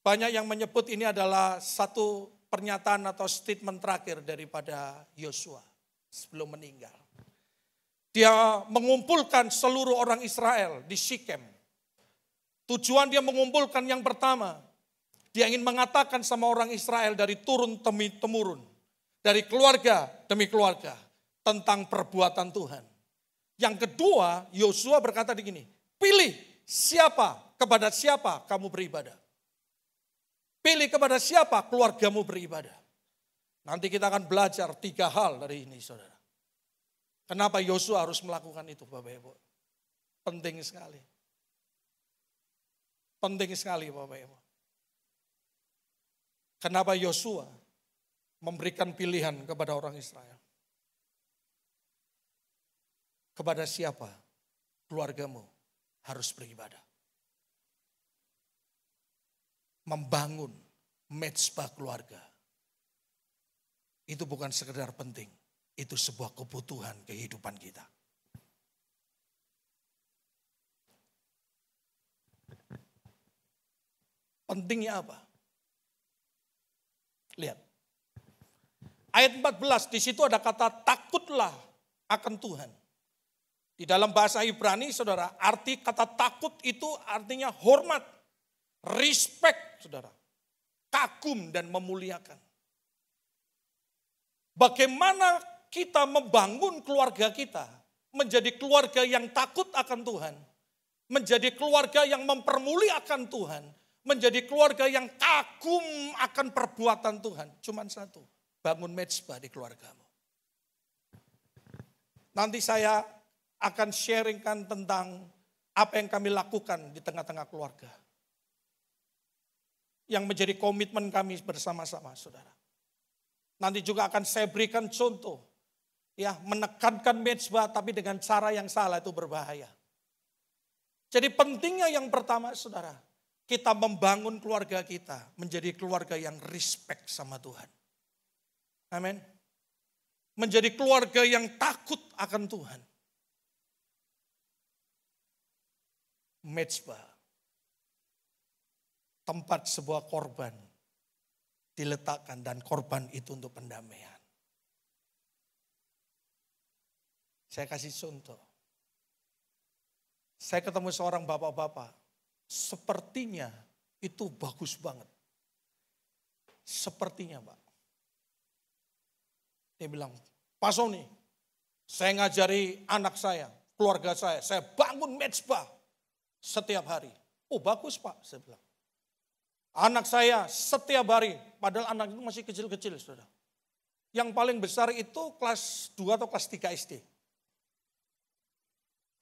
Banyak yang menyebut ini adalah satu pernyataan atau statement terakhir daripada Yosua sebelum meninggal. Dia mengumpulkan seluruh orang Israel di Sikem. Tujuan dia mengumpulkan yang pertama, dia ingin mengatakan sama orang Israel dari turun demi temurun, dari keluarga demi keluarga tentang perbuatan Tuhan. Yang kedua, Yosua berkata begini, pilih siapa, kepada siapa kamu beribadah. Pilih kepada siapa keluargamu beribadah. Nanti kita akan belajar 3 hal dari ini saudara. Kenapa Yosua harus melakukan itu Bapak Ibu? Penting sekali. Penting sekali Bapak Ibu. Kenapa Yosua memberikan pilihan kepada orang Israel? Kepada siapa keluargamu harus beribadah? Membangun mezbah keluarga. Itu bukan sekedar penting. Itu sebuah kebutuhan kehidupan kita. Pentingnya apa? Lihat. Ayat 14 di situ ada kata takutlah akan Tuhan. Di dalam bahasa Ibrani saudara, arti kata takut itu artinya hormat, respect saudara, kagum dan memuliakan. Bagaimana kita membangun keluarga kita menjadi keluarga yang takut akan Tuhan, menjadi keluarga yang mempermuliakan Tuhan, menjadi keluarga yang kagum akan perbuatan Tuhan. Cuman satu, bangun mezbah di keluargamu. Nanti saya akan sharingkan tentang apa yang kami lakukan di tengah-tengah keluarga. Yang menjadi komitmen kami bersama-sama saudara. Nanti juga akan saya berikan contoh. Ya, menekankan mezbah tapi dengan cara yang salah itu berbahaya. Jadi pentingnya yang pertama saudara, kita membangun keluarga kita menjadi keluarga yang respect sama Tuhan. Amin. Menjadi keluarga yang takut akan Tuhan. Mezbah, tempat sebuah korban diletakkan dan korban itu untuk pendamaian. Saya kasih contoh. Saya ketemu seorang bapak-bapak, sepertinya itu bagus banget. Sepertinya Pak. Dia bilang, Pak Sony, saya ngajari anak saya, keluarga saya bangun mezbah setiap hari. Oh bagus Pak, saya bilang. Anak saya setiap hari, padahal anak itu masih kecil-kecil saudara. Yang paling besar itu kelas 2 atau kelas 3 SD.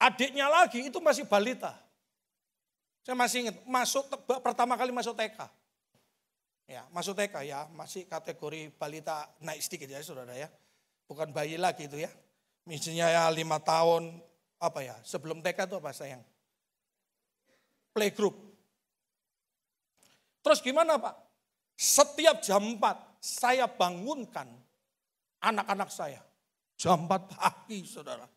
Adiknya lagi itu masih balita. Saya masih ingat, pertama kali masuk TK. Ya, masuk TK ya, masih kategori balita naik sedikit ya saudara ya. Bukan bayi lagi itu ya. Misalnya ya 5 tahun, apa ya, sebelum TK itu apa sayang? Playgroup. Terus gimana Pak? Setiap jam 4 saya bangunkan anak-anak saya. Jam 4 pagi saudara.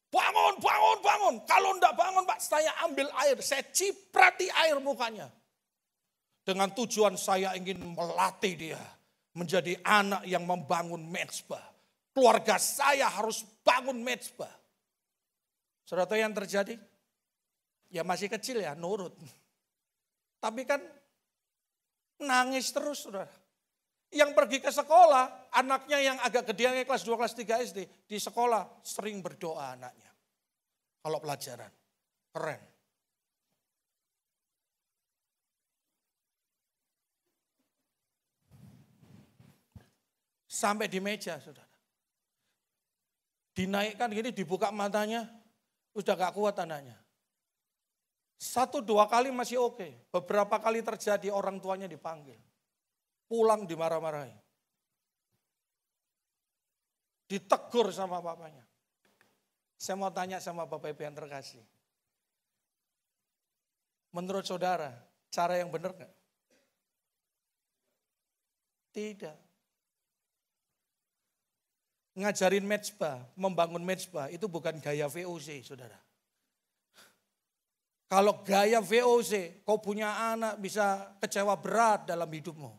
Bangun, bangun, bangun. Kalau enggak bangun Pak, saya ambil air, saya ciprati air mukanya. Dengan tujuan saya ingin melatih dia menjadi anak yang membangun mezbah. Keluarga saya harus bangun mezbah. Saudara tahu yang terjadi? Ya masih kecil ya, nurut. Tapi kan nangis terus saudara. Yang pergi ke sekolah, anaknya yang agak gedean kelas 2, kelas 3 SD. Di sekolah sering berdoa anaknya. Kalau pelajaran, keren. Sampai di meja saudara. Dinaikkan gini, dibuka matanya, udah gak kuat anaknya. 1-2 kali masih oke. Beberapa kali terjadi orang tuanya dipanggil. Pulang dimarah-marahi. Ditegur sama papanya. Saya mau tanya sama Bapak Ibu yang terkasih. Menurut saudara, cara yang benar gak? Tidak. Ngajarin mezbah, membangun mezbah itu bukan gaya VOC saudara. Kalau gaya VOC, kau punya anak bisa kecewa berat dalam hidupmu.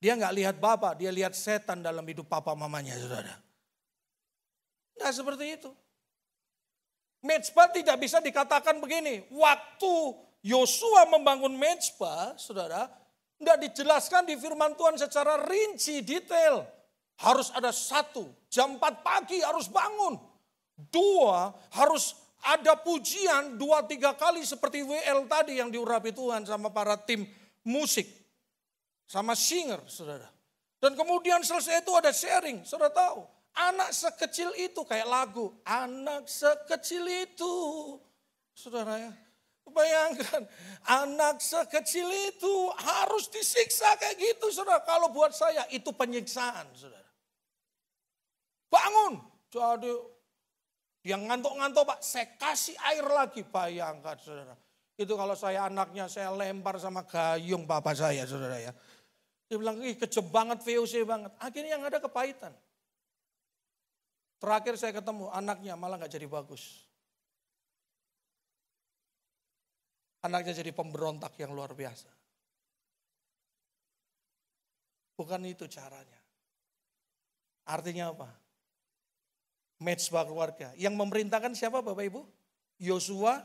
Dia nggak lihat bapak, dia lihat setan dalam hidup papa mamanya, saudara. Nggak seperti itu. Mezbah tidak bisa dikatakan begini. Waktu Yosua membangun mezbah, saudara, nggak dijelaskan di firman Tuhan secara rinci, detail. Harus ada 1, jam 4 pagi harus bangun. 2, harus ada pujian 2-3 kali seperti WL tadi yang diurapi Tuhan sama para tim musik. Sama singer, saudara. Dan kemudian selesai itu ada sharing. Saudara tahu, anak sekecil itu kayak lagu. Anak sekecil itu. Saudara ya, bayangkan anak sekecil itu harus disiksa kayak gitu, saudara. Kalau buat saya itu penyiksaan, saudara. Bangun. Jadi yang ngantuk-ngantuk Pak, saya kasih air lagi. Bayangkan saudara. Itu kalau saya anaknya saya lempar sama gayung papa saya, saudara ya. Dia bilang, ih kejam banget, VOC banget. Akhirnya yang ada kepahitan. Terakhir saya ketemu anaknya malah gak jadi bagus. Anaknya jadi pemberontak yang luar biasa. Bukan itu caranya. Artinya apa? Mezbah keluarga. Yang memerintahkan siapa Bapak Ibu? Yosua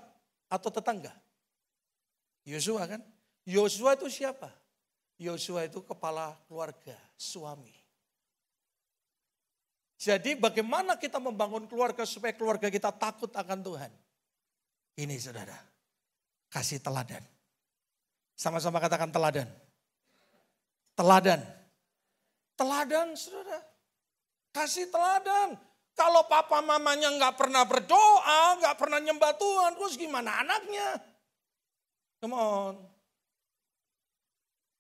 atau tetangga? Yosua kan? Yosua itu siapa? Yosua itu kepala keluarga, suami. Jadi bagaimana kita membangun keluarga supaya keluarga kita takut akan Tuhan? Ini saudara, kasih teladan. Sama-sama katakan teladan. Teladan. Teladan saudara. Kasih teladan. Kalau papa mamanya nggak pernah berdoa, nggak pernah nyembah Tuhan, terus gimana anaknya? Come on.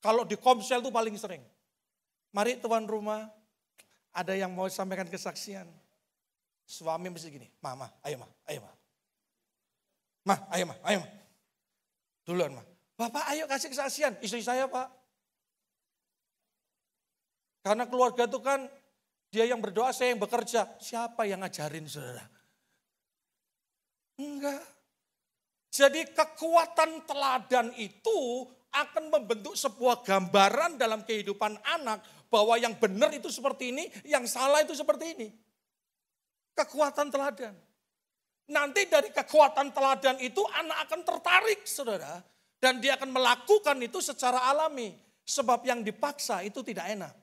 Kalau di komsel itu paling sering. Mari tuan rumah, ada yang mau sampaikan kesaksian. Suami mesti gini, mama, ayo ma, ayo ma. Ma, ayo ma, ayo ma. Duluan ma. Bapak ayo kasih kesaksian, istri saya Pak. Karena keluarga itu kan, dia yang berdoa, saya yang bekerja. Siapa yang ngajarin saudara? Enggak. Jadi kekuatan teladan itu akan membentuk sebuah gambaran dalam kehidupan anak bahwa yang benar itu seperti ini, yang salah itu seperti ini. Kekuatan teladan. Nanti dari kekuatan teladan itu anak akan tertarik saudara. Dan dia akan melakukan itu secara alami. Sebab yang dipaksa itu tidak enak.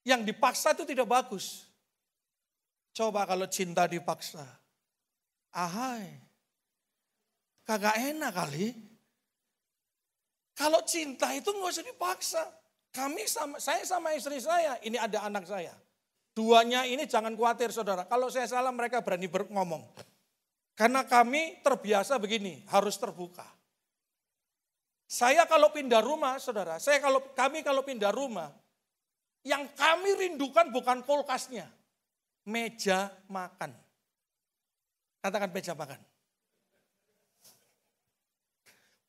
Yang dipaksa itu tidak bagus. Coba kalau cinta dipaksa. Ahai. Kagak enak kali. Kalau cinta itu nggak usah dipaksa. Saya sama istri saya, ini ada anak saya. Duanya ini jangan khawatir saudara. Kalau saya salah mereka berani ngomong. Karena kami terbiasa begini, harus terbuka. Saya kalau pindah rumah, saudara, kami kalau pindah rumah, yang kami rindukan bukan kulkasnya, meja makan. Katakan meja makan.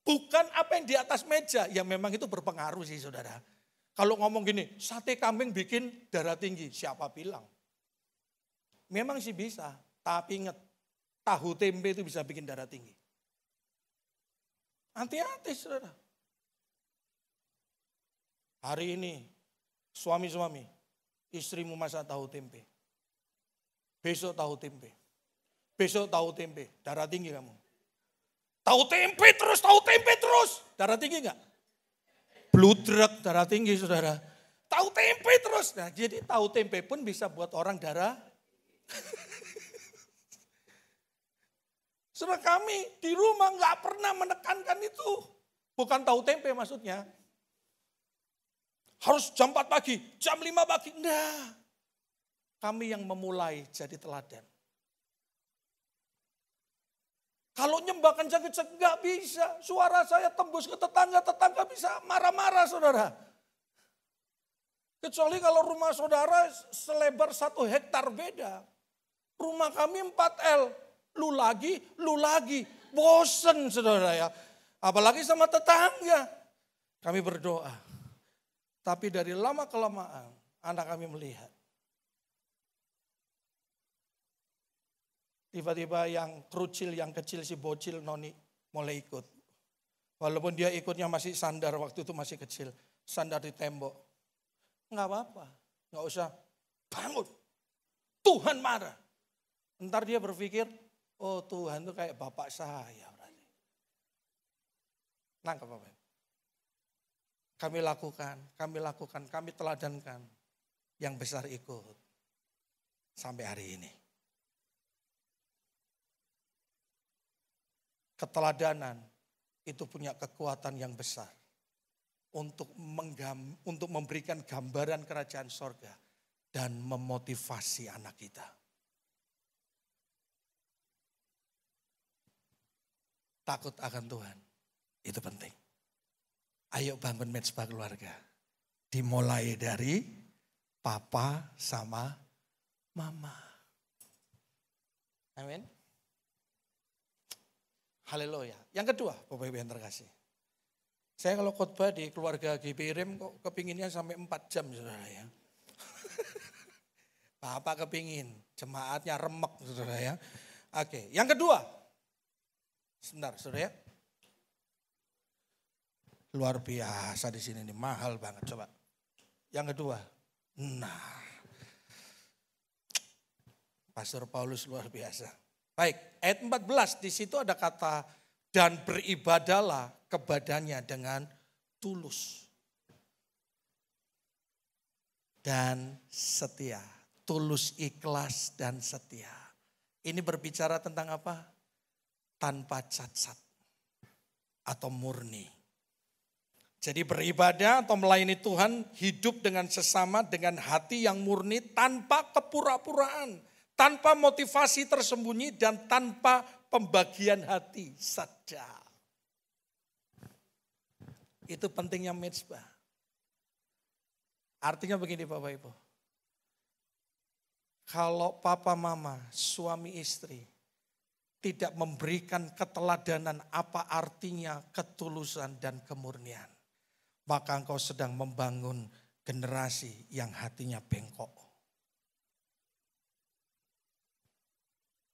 Bukan apa yang di atas meja, yang memang itu berpengaruh sih saudara. Kalau ngomong gini, sate kambing bikin darah tinggi, siapa bilang? Memang sih bisa, tapi ingat, tahu tempe itu bisa bikin darah tinggi. Hati-hati saudara. Hari ini suami-suami, istrimu masak tahu tempe. Besok tahu tempe. Besok tahu tempe, darah tinggi kamu. Tahu tempe terus, darah tinggi enggak? Blood drug, darah tinggi saudara. Tahu tempe terus. Nah, jadi tahu tempe pun bisa buat orang darah. Saudara, kami di rumah nggak pernah menekankan itu. Bukan tahu tempe maksudnya. Harus jam 4 pagi, jam 5 pagi. Enggak. Kami yang memulai jadi teladan. Kalau nyembah kencang-kencang nggak bisa. Suara saya tembus ke tetangga bisa marah-marah saudara. Kecuali kalau rumah saudara selebar 1 hektar beda. Rumah kami 4L. Lu lagi. Bosen saudara ya. Apalagi sama tetangga. Kami berdoa. Tapi dari lama kelamaan anak kami melihat. Tiba-tiba yang kerucil, yang kecil si bocil noni mulai ikut. Walaupun dia ikutnya masih sandar, waktu itu masih kecil. Sandar di tembok. Enggak apa-apa, enggak usah bangun. Tuhan marah. Ntar dia berpikir, oh Tuhan itu kayak bapak saya. Nangkep apa? Kami lakukan, kami teladankan. Yang besar ikut. Sampai hari ini. Keteladanan itu punya kekuatan yang besar untuk memberikan gambaran kerajaan sorga dan memotivasi anak kita. Takut akan Tuhan, itu penting. Ayo bangun mezbah keluarga. Dimulai dari papa sama mama. Amin. Haleluya. Yang kedua, Bapak Ibu yang terkasih. Saya kalau khotbah di keluarga GBRM kok kepinginnya sampai 4 jam saudara ya. Bapak kepingin, jemaatnya remek saudara ya. Oke, yang kedua. Sebentar saudara ya. Luar biasa di sini nih, mahal banget coba. Yang kedua, nah. Pastor Paulus luar biasa. Baik, ayat 14 di situ ada kata dan beribadalah kepadanya dengan tulus dan setia. Tulus, ikhlas dan setia. Ini berbicara tentang apa? Tanpa cacat atau murni. Jadi beribadah atau melayani Tuhan hidup dengan sesama dengan hati yang murni tanpa kepura-puraan. Tanpa motivasi tersembunyi dan tanpa pembagian hati saja. Itu pentingnya mezbah. Artinya begini Bapak Ibu. Kalau papa mama, suami istri tidak memberikan keteladanan apa artinya ketulusan dan kemurnian. Maka engkau sedang membangun generasi yang hatinya bengkok.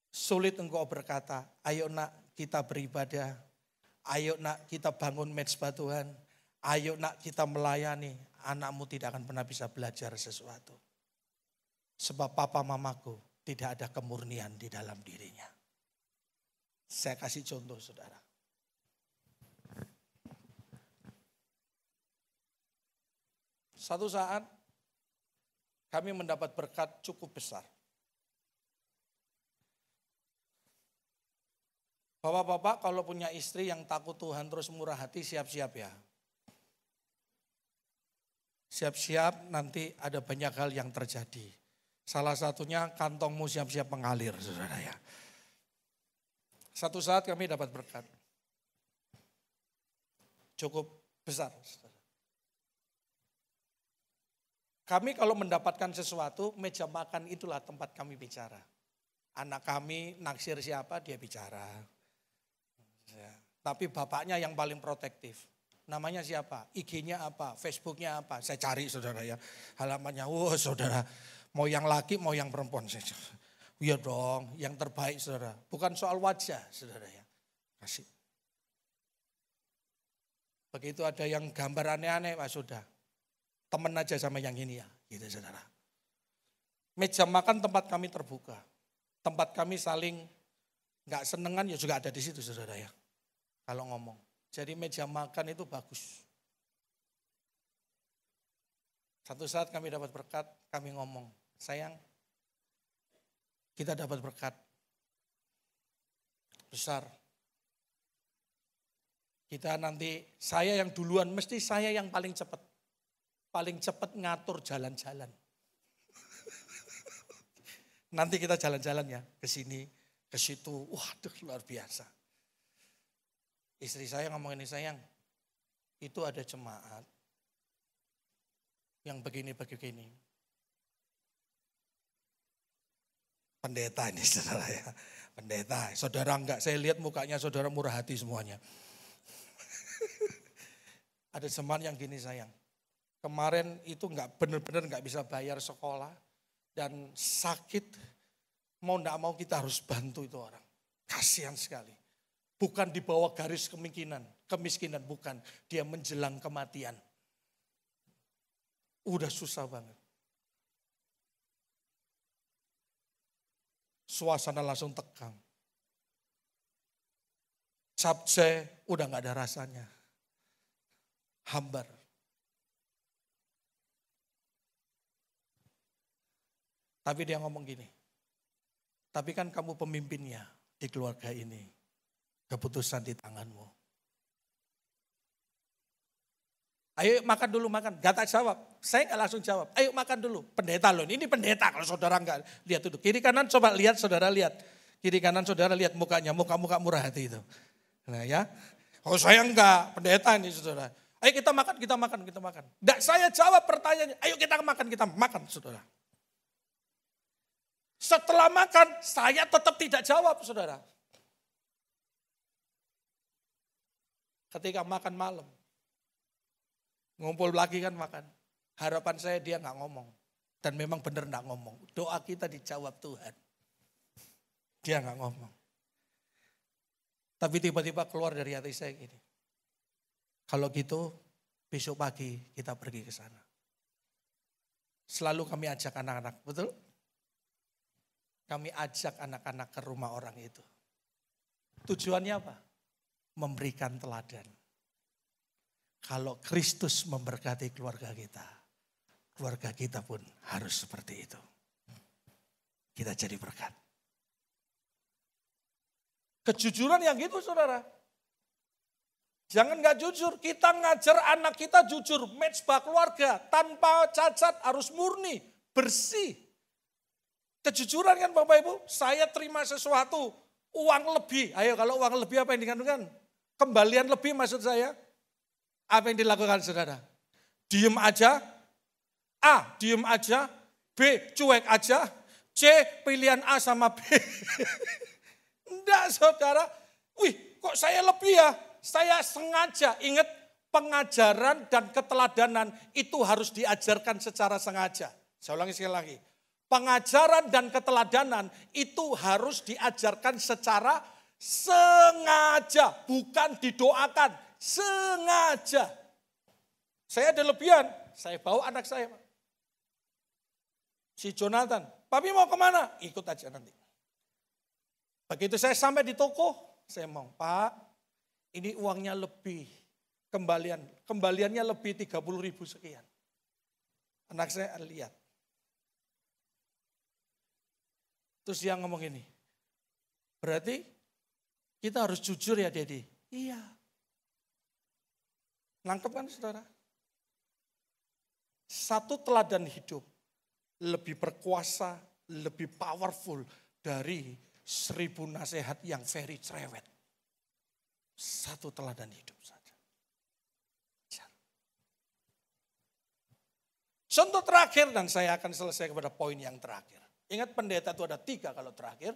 Sulit engkau berkata, ayo nak kita beribadah, ayo nak kita bangun mezbah Tuhan, ayo nak kita melayani, anakmu tidak akan pernah bisa belajar sesuatu. Sebab papa mamaku tidak ada kemurnian di dalam dirinya. Saya kasih contoh saudara. Satu saat kami mendapat berkat cukup besar. Bapak-bapak kalau punya istri yang takut Tuhan terus murah hati siap-siap ya. Siap-siap nanti ada banyak hal yang terjadi. Salah satunya kantongmu siap-siap mengalir saudara ya. Satu saat kami dapat berkat. cukup besar. Kami kalau mendapatkan sesuatu, meja makan itulah tempat kami bicara. Anak kami naksir siapa, dia bicara. Ya. Tapi bapaknya yang paling protektif. Namanya siapa? IG-nya apa? Facebook-nya apa? Saya cari saudara ya. Halamannya, saudara. Mau yang laki, mau yang perempuan. Iya dong, yang terbaik saudara. Bukan soal wajah saudara ya. Kasih. Begitu ada yang gambar aneh-aneh, Pak sudah. Temen aja sama yang ini ya, gitu saudara. Meja makan tempat kami terbuka. Tempat kami saling gak senengan ya juga ada di situ saudara ya. Kalau ngomong. Jadi meja makan itu bagus. Satu saat kami dapat berkat, kami ngomong, sayang kita dapat berkat besar. Kita nanti, saya yang duluan, mesti saya yang paling cepat. Paling cepat ngatur jalan-jalan. Nanti kita jalan-jalan ya, ke sini, ke situ. Waduh luar biasa. Istri saya ngomong ini, sayang, itu ada jemaat yang begini-begini. Pendeta ini saudara ya. Pendeta, saudara enggak, saya lihat mukanya saudara murah hati semuanya. Ada jemaat yang gini sayang. Kemarin itu benar-benar nggak bisa bayar sekolah dan sakit, mau nggak mau kita harus bantu itu orang. Kasihan sekali. Bukan di bawah garis kemiskinan bukan. Dia menjelang kematian. Udah susah banget. Suasana langsung tegang. Capce udah nggak ada rasanya. Hambar. Tapi dia ngomong gini, tapi kan kamu pemimpinnya di keluarga ini. Keputusan di tanganmu. Ayo makan dulu makan. Gak tak jawab. Saya gak langsung jawab. Ayo makan dulu. Pendeta loh. Ini pendeta kalau saudara gak lihat itu. Kiri kanan coba lihat saudara lihat. Kiri kanan saudara lihat mukanya. Muka-muka murah hati itu. Nah ya. Oh saya enggak. Pendeta ini saudara. Ayo kita makan. Gak saya jawab pertanyaannya. Ayo kita makan saudara. Setelah makan, saya tetap tidak jawab, saudara. Ketika makan malam, ngumpul lagi kan makan. Harapan saya dia nggak ngomong. Dan memang benar nggak ngomong. Doa kita dijawab Tuhan. Dia nggak ngomong. Tapi tiba-tiba keluar dari hati saya gini. Kalau gitu, besok pagi kita pergi ke sana. Selalu kami ajak anak-anak, betul? Kami ajak anak-anak ke rumah orang itu. Tujuannya apa? Memberikan teladan. Kalau Kristus memberkati keluarga kita pun harus seperti itu. Kita jadi berkat. Kejujuran yang gitu saudara. Jangan gak jujur, kita ngajar anak kita jujur. Mezbah keluarga, tanpa cacat, harus murni, bersih. Kejujuran kan Bapak Ibu, saya terima sesuatu, uang lebih. Ayo kalau uang lebih apa yang dikandungkan? Kembalian lebih maksud saya. Apa yang dilakukan saudara? Diem aja, A diem aja, B cuek aja, C pilihan A sama B. Enggak saudara, wih kok saya lebih ya? Saya sengaja, ingat pengajaran dan keteladanan itu harus diajarkan secara sengaja. Saya ulangi sekali lagi. Pengajaran dan keteladanan itu harus diajarkan secara sengaja, bukan didoakan, sengaja. Saya ada lebihan, saya bawa anak saya. Si Jonathan, papi mau kemana? Ikut aja nanti. Begitu saya sampai di toko, saya mau, Pak, ini uangnya lebih, kembaliannya lebih 30.000 sekian. Anak saya lihat. Terus dia ngomong ini, berarti kita harus jujur ya Dedi? Iya. Nangkep kan saudara? Satu teladan hidup lebih berkuasa, lebih powerful dari 1000 nasihat yang very cerewet. Satu teladan hidup saja. Contoh terakhir, dan saya akan selesai kepada poin yang terakhir. Ingat pendeta itu ada 3 kalau terakhir.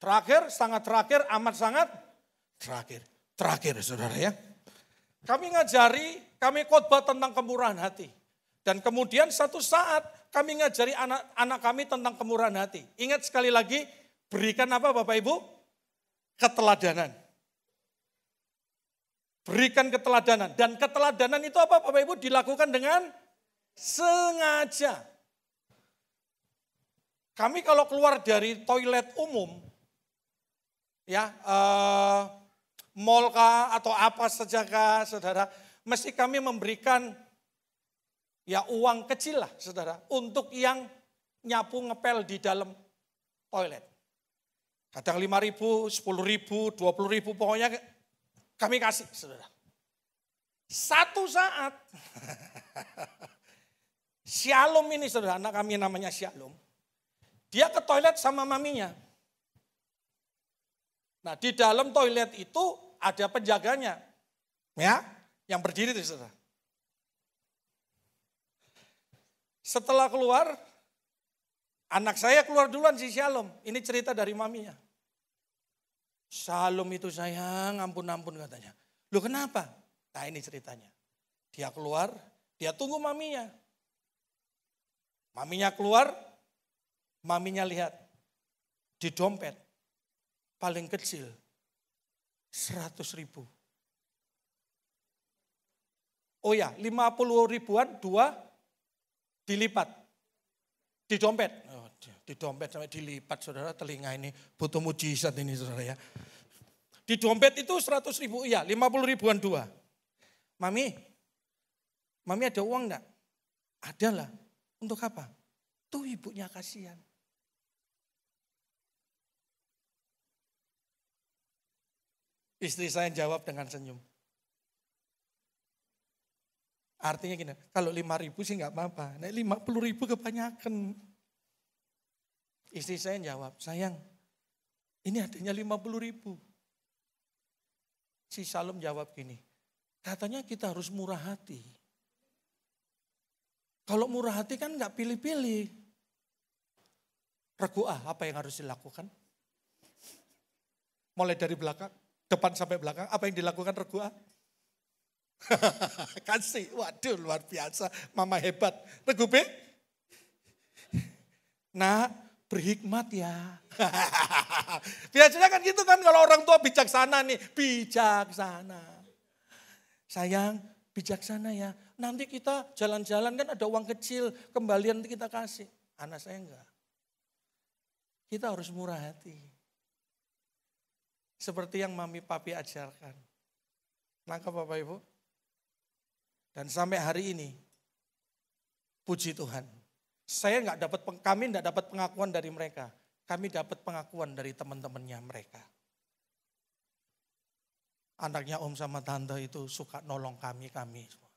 Terakhir, sangat terakhir, amat sangat terakhir. Terakhir saudara ya. Kami khotbah tentang kemurahan hati. Dan kemudian satu saat kami ngajari anak-anak kami tentang kemurahan hati. Ingat sekali lagi, berikan apa Bapak Ibu? Keteladanan. Berikan keteladanan. Dan keteladanan itu apa Bapak Ibu? Dilakukan dengan sengaja. Kami kalau keluar dari toilet umum, ya mall kah atau apa saja kah saudara, mesti kami memberikan ya uang kecil lah saudara untuk yang nyapu ngepel di dalam toilet. Kadang 5.000, 10.000, 20.000 pokoknya kami kasih saudara. Satu saat Shalom ini saudara, anak kami namanya Shalom. Dia ke toilet sama maminya. Nah di dalam toilet itu ada penjaganya. Ya, yang berdiri itu saudara. Setelah keluar, anak saya keluar duluan si Shalom. Ini cerita dari maminya. Shalom itu sayang, ampun-ampun katanya. Loh kenapa? Nah ini ceritanya. Dia keluar, dia tunggu maminya. Maminya keluar, maminya lihat di dompet paling kecil 100.000. Oh ya, 50 ribuan 2 dilipat di dompet. Oh, di dompet sampai dilipat saudara, telinga ini butuh mujizat ini saudara ya. Di dompet itu 100.000, iya 50 ribuan 2. Mami ada uang enggak? Ada lah. Untuk apa? Tuh ibunya kasihan. Istri saya jawab dengan senyum. Artinya gini, kalau 5.000 sih nggak apa-apa. Nah 50.000 kebanyakan. Istri saya jawab, sayang ini adanya 50.000. Si Shalom jawab gini, katanya kita harus murah hati. Kalau murah hati kan nggak pilih-pilih. Regu apa yang harus dilakukan? Mulai dari belakang, depan sampai belakang, apa yang dilakukan regu Kasih, waduh luar biasa, mama hebat. Regu B? Nah, berhikmat ya. Biasanya kan gitu kan kalau orang tua bijaksana nih, bijaksana. Sayang, bijaksana ya. Nanti kita jalan-jalan kan ada uang kecil, kembalian nanti kita kasih. Anak saya enggak. Kita harus murah hati. Seperti yang mami papi ajarkan. Nangkap Bapak Ibu? Dan sampai hari ini, puji Tuhan. Kami enggak dapat pengakuan dari mereka. Kami dapat pengakuan dari teman-temannya mereka. Anaknya om sama tante itu suka nolong kami semua.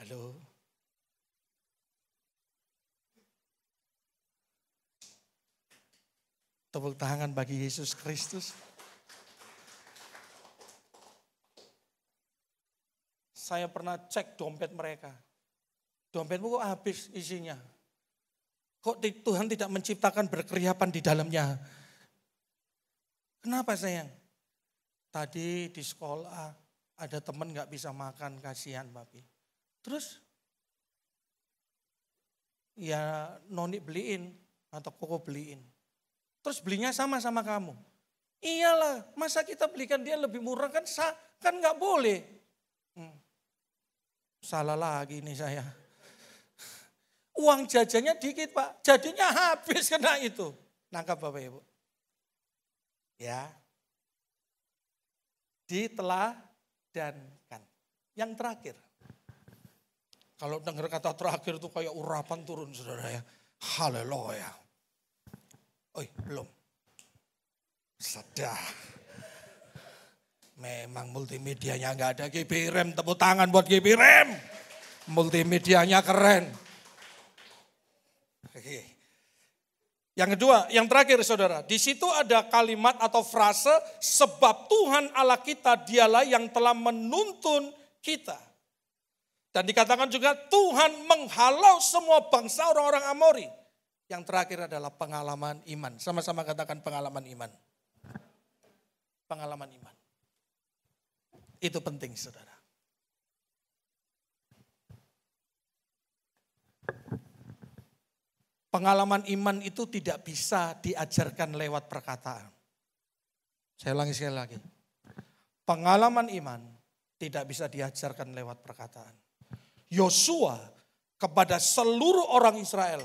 Halo. Tepuk tangan bagi Yesus Kristus. Saya pernah cek dompet mereka. Dompetmu kok habis isinya? Kok Tuhan tidak menciptakan berkeriapan di dalamnya? Kenapa sayang? Tadi di sekolah ada teman gak bisa makan, kasihan papi. Terus ya noni beliin atau koko beliin. Terus belinya sama-sama kamu. Iyalah, masa kita belikan dia lebih murah kan gak boleh. Salah lagi nih saya. Uang jajannya dikit Pak, jadinya habis kena itu. Nangkap Bapak Ibu. Ya. Diteladankan. Yang terakhir. Kalau dengar kata terakhir itu kayak urapan turun saudara ya. Haleluya. Oh belum. Sadar. Memang multimedianya nggak ada GBRem. Tepuk tangan buat GBRem. Multimedianya keren. Oke. Yang kedua, yang terakhir saudara. Di situ ada kalimat atau frase. Sebab Tuhan Allah kita dialah yang telah menuntun kita. Dan dikatakan juga Tuhan menghalau semua bangsa orang-orang Amori. Yang terakhir adalah pengalaman iman. Sama-sama katakan pengalaman iman. Pengalaman iman. Itu penting, saudara. Pengalaman iman itu tidak bisa diajarkan lewat perkataan. Saya ulangi sekali lagi. Pengalaman iman tidak bisa diajarkan lewat perkataan. Yosua kepada seluruh orang Israel,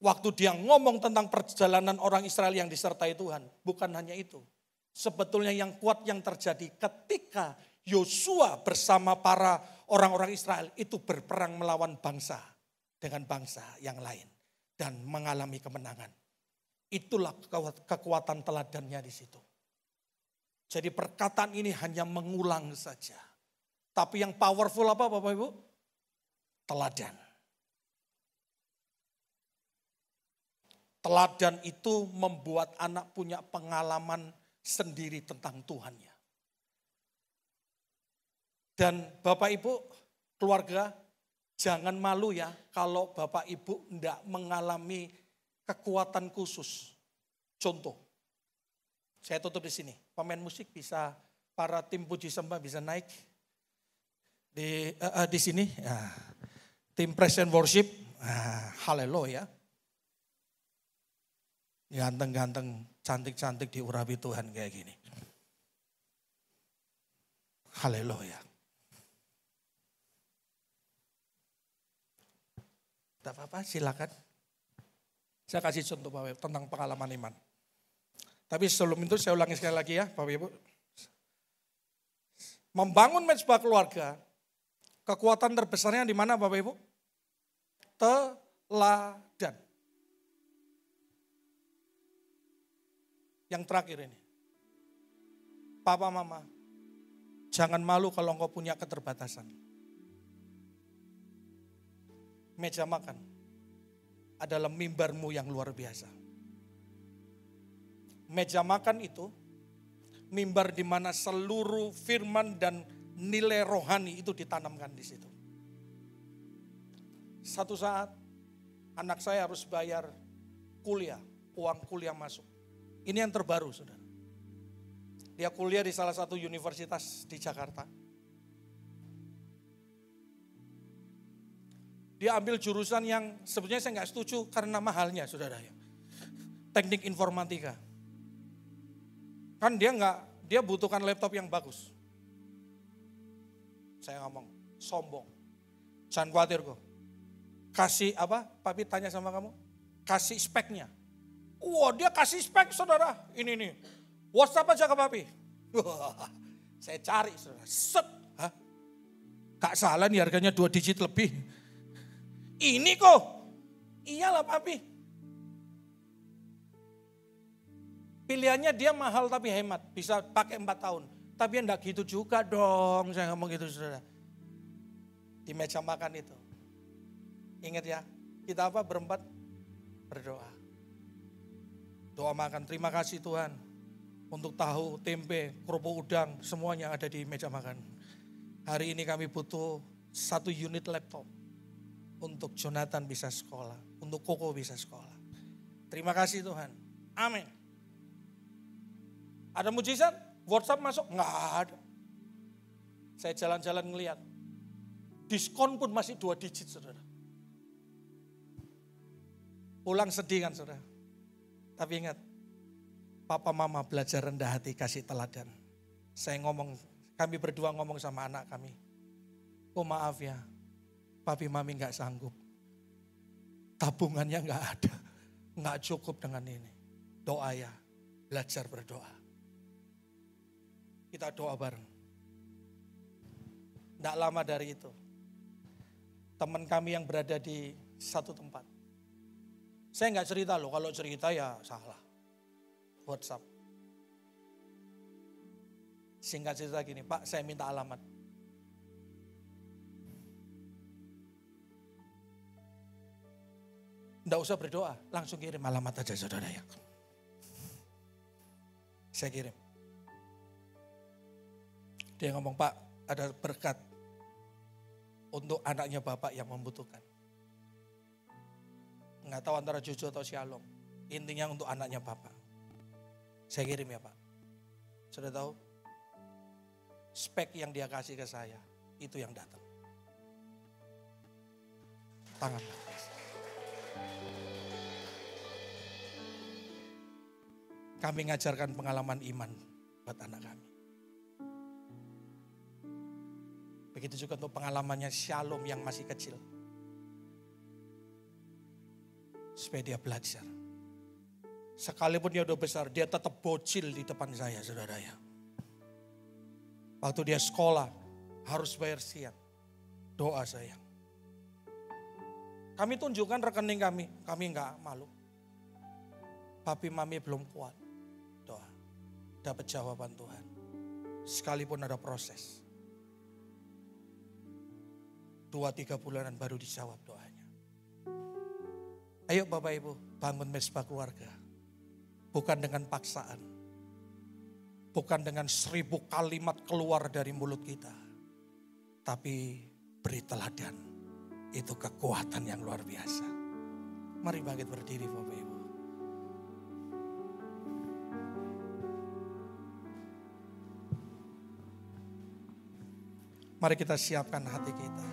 waktu dia ngomong tentang perjalanan orang Israel yang disertai Tuhan, bukan hanya itu. Sebetulnya yang kuat yang terjadi ketika Yosua bersama para orang-orang Israel itu berperang melawan bangsa dengan bangsa yang lain. Dan mengalami kemenangan. Itulah kekuatan teladannya di situ. Jadi perkataan ini hanya mengulang saja. Tapi yang powerful apa Bapak Ibu? Teladan. Teladan itu membuat anak punya pengalaman sendiri tentang Tuhannya. Dan Bapak Ibu, keluarga, jangan malu ya kalau Bapak Ibu tidak mengalami kekuatan khusus. Contoh, saya tutup di sini. Pemain musik bisa, para tim puji sembah bisa naik di sini. Ya. Tim praise and worship, haleluya. Ganteng-ganteng, cantik-cantik diurapi Tuhan kayak gini. Haleluya. Tidak apa-apa, silakan. Saya kasih contoh Bapak Ibu tentang pengalaman iman. Tapi sebelum itu saya ulangi sekali lagi ya Bapak Ibu. Membangun mezbah keluarga, kekuatan terbesarnya di mana Bapak Ibu? Teladan. Yang terakhir ini. Papa mama, jangan malu kalau engkau punya keterbatasan. Meja makan adalah mimbarmu yang luar biasa. Meja makan itu mimbar di mana seluruh firman dan nilai rohani itu ditanamkan di situ. Satu saat anak saya harus bayar kuliah, uang kuliah masuk. Ini yang terbaru, saudara. Dia kuliah di salah satu universitas di Jakarta. Dia ambil jurusan yang sebetulnya saya nggak setuju karena mahalnya, saudara ya. Teknik informatika. Kan dia butuhkan laptop yang bagus. Saya ngomong, sombong. Jangan khawatir kok. Kasih apa? Papi tanya sama kamu. Kasih speknya. Wah, dia kasih spek, saudara. Ini nih. WhatsApp aja ke papi. Saya cari, saudara. Set. Hah? Gak salah nih, harganya 2 digit lebih. Ini kok, iyalah papi. Pilihannya dia mahal tapi hemat, bisa pakai 4 tahun. Tapi enggak gitu juga dong, saya ngomong gitu saudara. Di meja makan itu. Ingat ya, kita apa berempat? Berdoa. Doa makan, terima kasih Tuhan. Untuk tahu, tempe, kerupuk udang, semuanya ada di meja makan. Hari ini kami butuh 1 unit laptop. Untuk Jonathan bisa sekolah, untuk Koko bisa sekolah. Terima kasih Tuhan. Amin. Ada mujizat? WhatsApp masuk? Enggak ada. Saya jalan-jalan ngeliat. Diskon pun masih 2 digit, saudara. Pulang sedih kan, saudara. Tapi ingat, papa mama belajar rendah hati, kasih teladan. Saya kami berdua ngomong sama anak kami. Oh maaf ya, papi mami gak sanggup. Tabungannya gak ada. Gak cukup dengan ini. Doa ya. Belajar berdoa. Kita doa bareng. Gak lama dari itu. Teman kami yang berada di satu tempat. Saya gak cerita loh. Kalau cerita ya salah. WhatsApp. Singkat cerita gini. Pak, saya minta alamat. Nggak usah berdoa, langsung kirim alamat aja saudara ya. Saya kirim. Dia ngomong, Pak ada berkat untuk anaknya Bapak yang membutuhkan. Nggak tahu antara Jojo atau Shalom. Intinya untuk anaknya Bapak. Saya kirim ya Pak. Sudah tahu? Spek yang dia kasih ke saya, itu yang datang. Tangan. Kami ngajarkan pengalaman iman buat anak kami. Begitu juga untuk pengalamannya Shalom yang masih kecil. Supaya dia belajar. Sekalipun dia udah besar, dia tetap bocil di depan saya, saudara ya. Waktu dia sekolah, harus bayar siang. Doa sayang. Kami tunjukkan rekening kami enggak malu. Papi mami belum kuat. Doa. Dapat jawaban Tuhan. Sekalipun ada proses. 2-3 bulanan baru dijawab doanya. Ayo Bapak Ibu, bangun mesbah keluarga. Bukan dengan paksaan. Bukan dengan 1000 kalimat keluar dari mulut kita. Tapi beri teladan. Itu kekuatan yang luar biasa. Mari bangkit berdiri Bapak Ibu. Mari kita siapkan hati kita.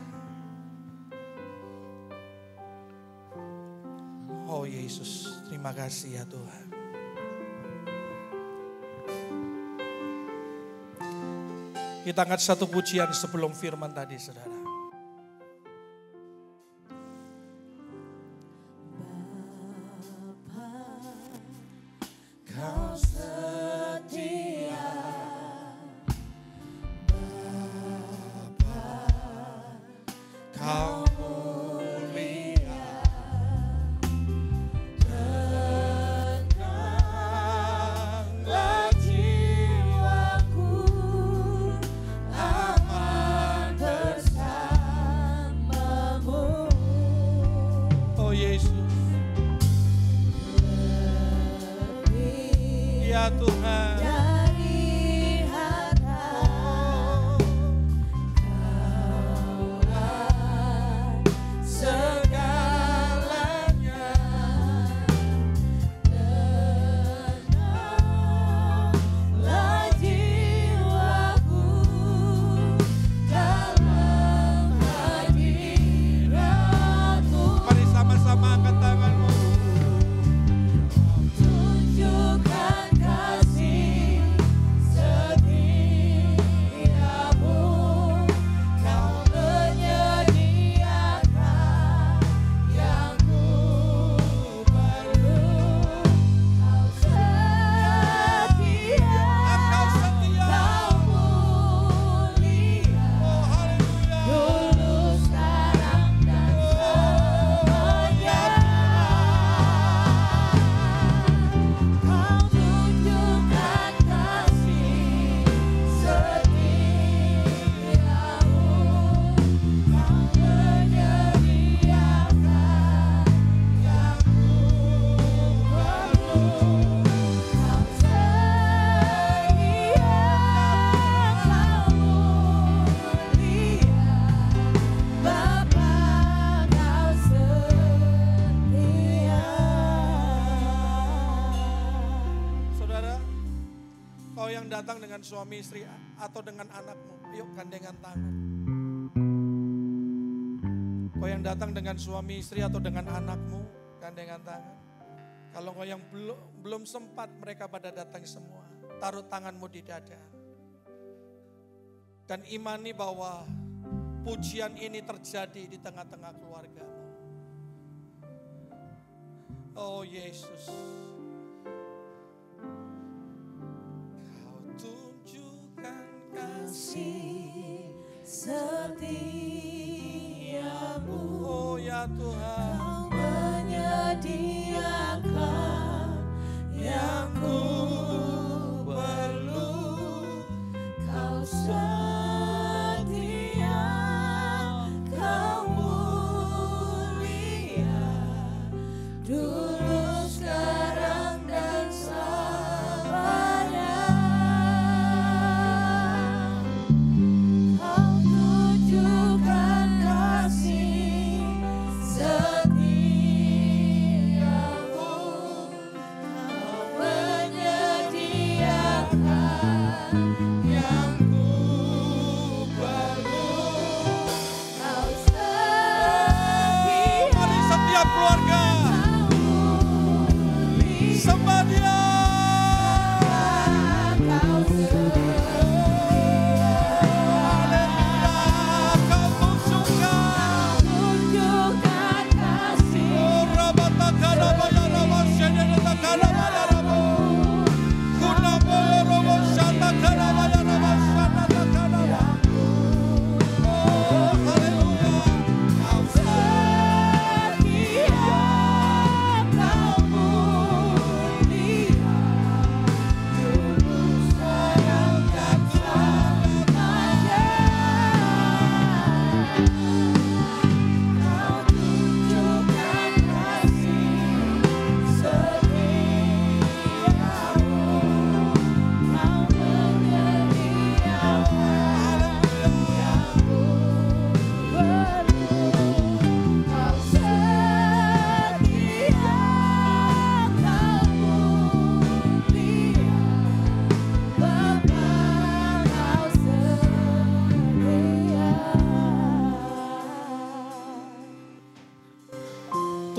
Oh Yesus, terima kasih ya Tuhan. Kita angkat satu pujian sebelum firman tadi, saudara. Kau setia, Bapa, Kau tenanglah jiwaku, aman bersamamu. Oh Yesus. Ya Tuhan. Dari harta Kaulah segalanya, tenanglah jiwaku dalam hadirat-Mu. Mari sama-sama angkat tanganmu. Tunjukkan kasih setiamu, Kau menyediakan yang ku perlu. Kau setia, Engkau setia. Kau mulia, Oh haleluya. dulu, sekarang, dan selamanya. Kau tunjukkan kasih setiamu, Kau menyediakan yang ku perlu. Kau setia, Kau mulia, Bapa, Kau setia. Saudara, kau yang datang dengan suami istri atau dengan anakmu, yuk gandengan tangan. Kau yang datang dengan suami istri atau dengan anakmu, gandengan tangan. Kalau kau yang belum sempat, mereka pada datang semua. Taruh tanganmu di dada. Dan imani bahwa pujian ini terjadi di tengah-tengah keluargamu. Oh Yesus. Kau tunjukkan kasih. Setiamu, Oh ya Tuhan. Kau menyediakan yang ku perlu. Kau setia, Kau mulia, dulu, sekarang, dan selamanya. Kau tunjukkan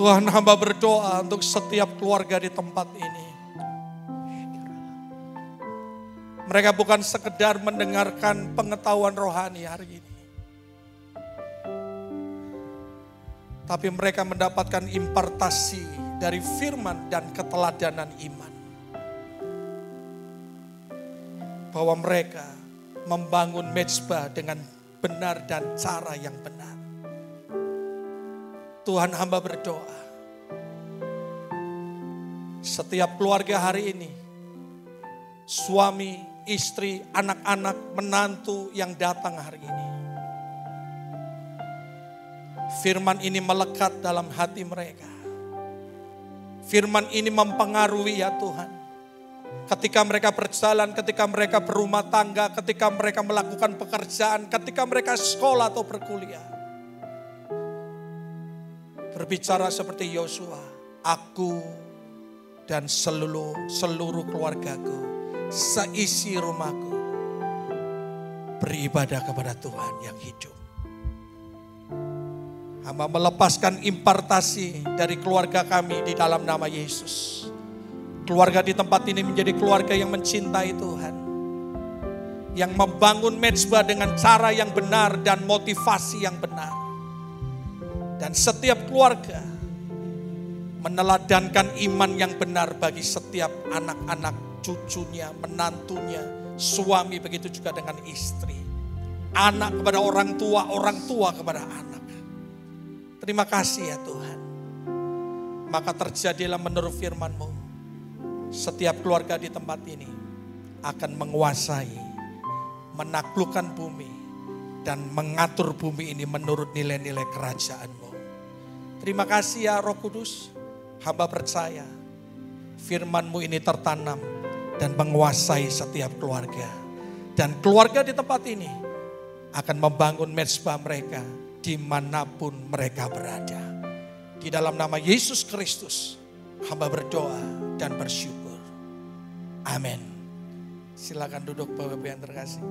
Tuhan, hamba berdoa untuk setiap keluarga di tempat ini. Mereka bukan sekedar mendengarkan pengetahuan rohani hari ini, tapi mereka mendapatkan impartasi dari firman dan keteladanan iman. Bahwa mereka membangun mezbah dengan benar dan cara yang benar. Tuhan, hamba berdoa, setiap keluarga hari ini, suami, istri, anak-anak, menantu yang datang hari ini, firman ini melekat dalam hati mereka. Firman ini mempengaruhi ya Tuhan. Ketika mereka berjalan, ketika mereka berumah tangga, ketika mereka melakukan pekerjaan, ketika mereka sekolah atau berkuliah. Berbicara seperti Yosua, aku dan seluruh keluargaku, seisi rumahku, beribadah kepada Tuhan yang hidup. Hamba melepaskan impartasi dari keluarga kami di dalam nama Yesus. Keluarga di tempat ini menjadi keluarga yang mencintai Tuhan. Yang membangun mezbah dengan cara yang benar dan motivasi yang benar. Dan setiap keluarga meneladankan iman yang benar bagi setiap anak-anak, cucunya, menantunya, suami, begitu juga dengan istri. Anak kepada orang tua kepada anak. Terima kasih ya Tuhan. Maka terjadilah menurut firman-Mu. Setiap keluarga di tempat ini akan menguasai, menaklukkan bumi, dan mengatur bumi ini menurut nilai-nilai kerajaan-Mu. Terima kasih ya Roh Kudus. Hamba percaya firman-Mu ini tertanam dan menguasai setiap keluarga. Dan keluarga di tempat ini akan membangun mezbah mereka dimanapun mereka berada. Di dalam nama Yesus Kristus, hamba berdoa dan bersyukur. Amin. Silakan duduk Bapak Ibu yang terkasih.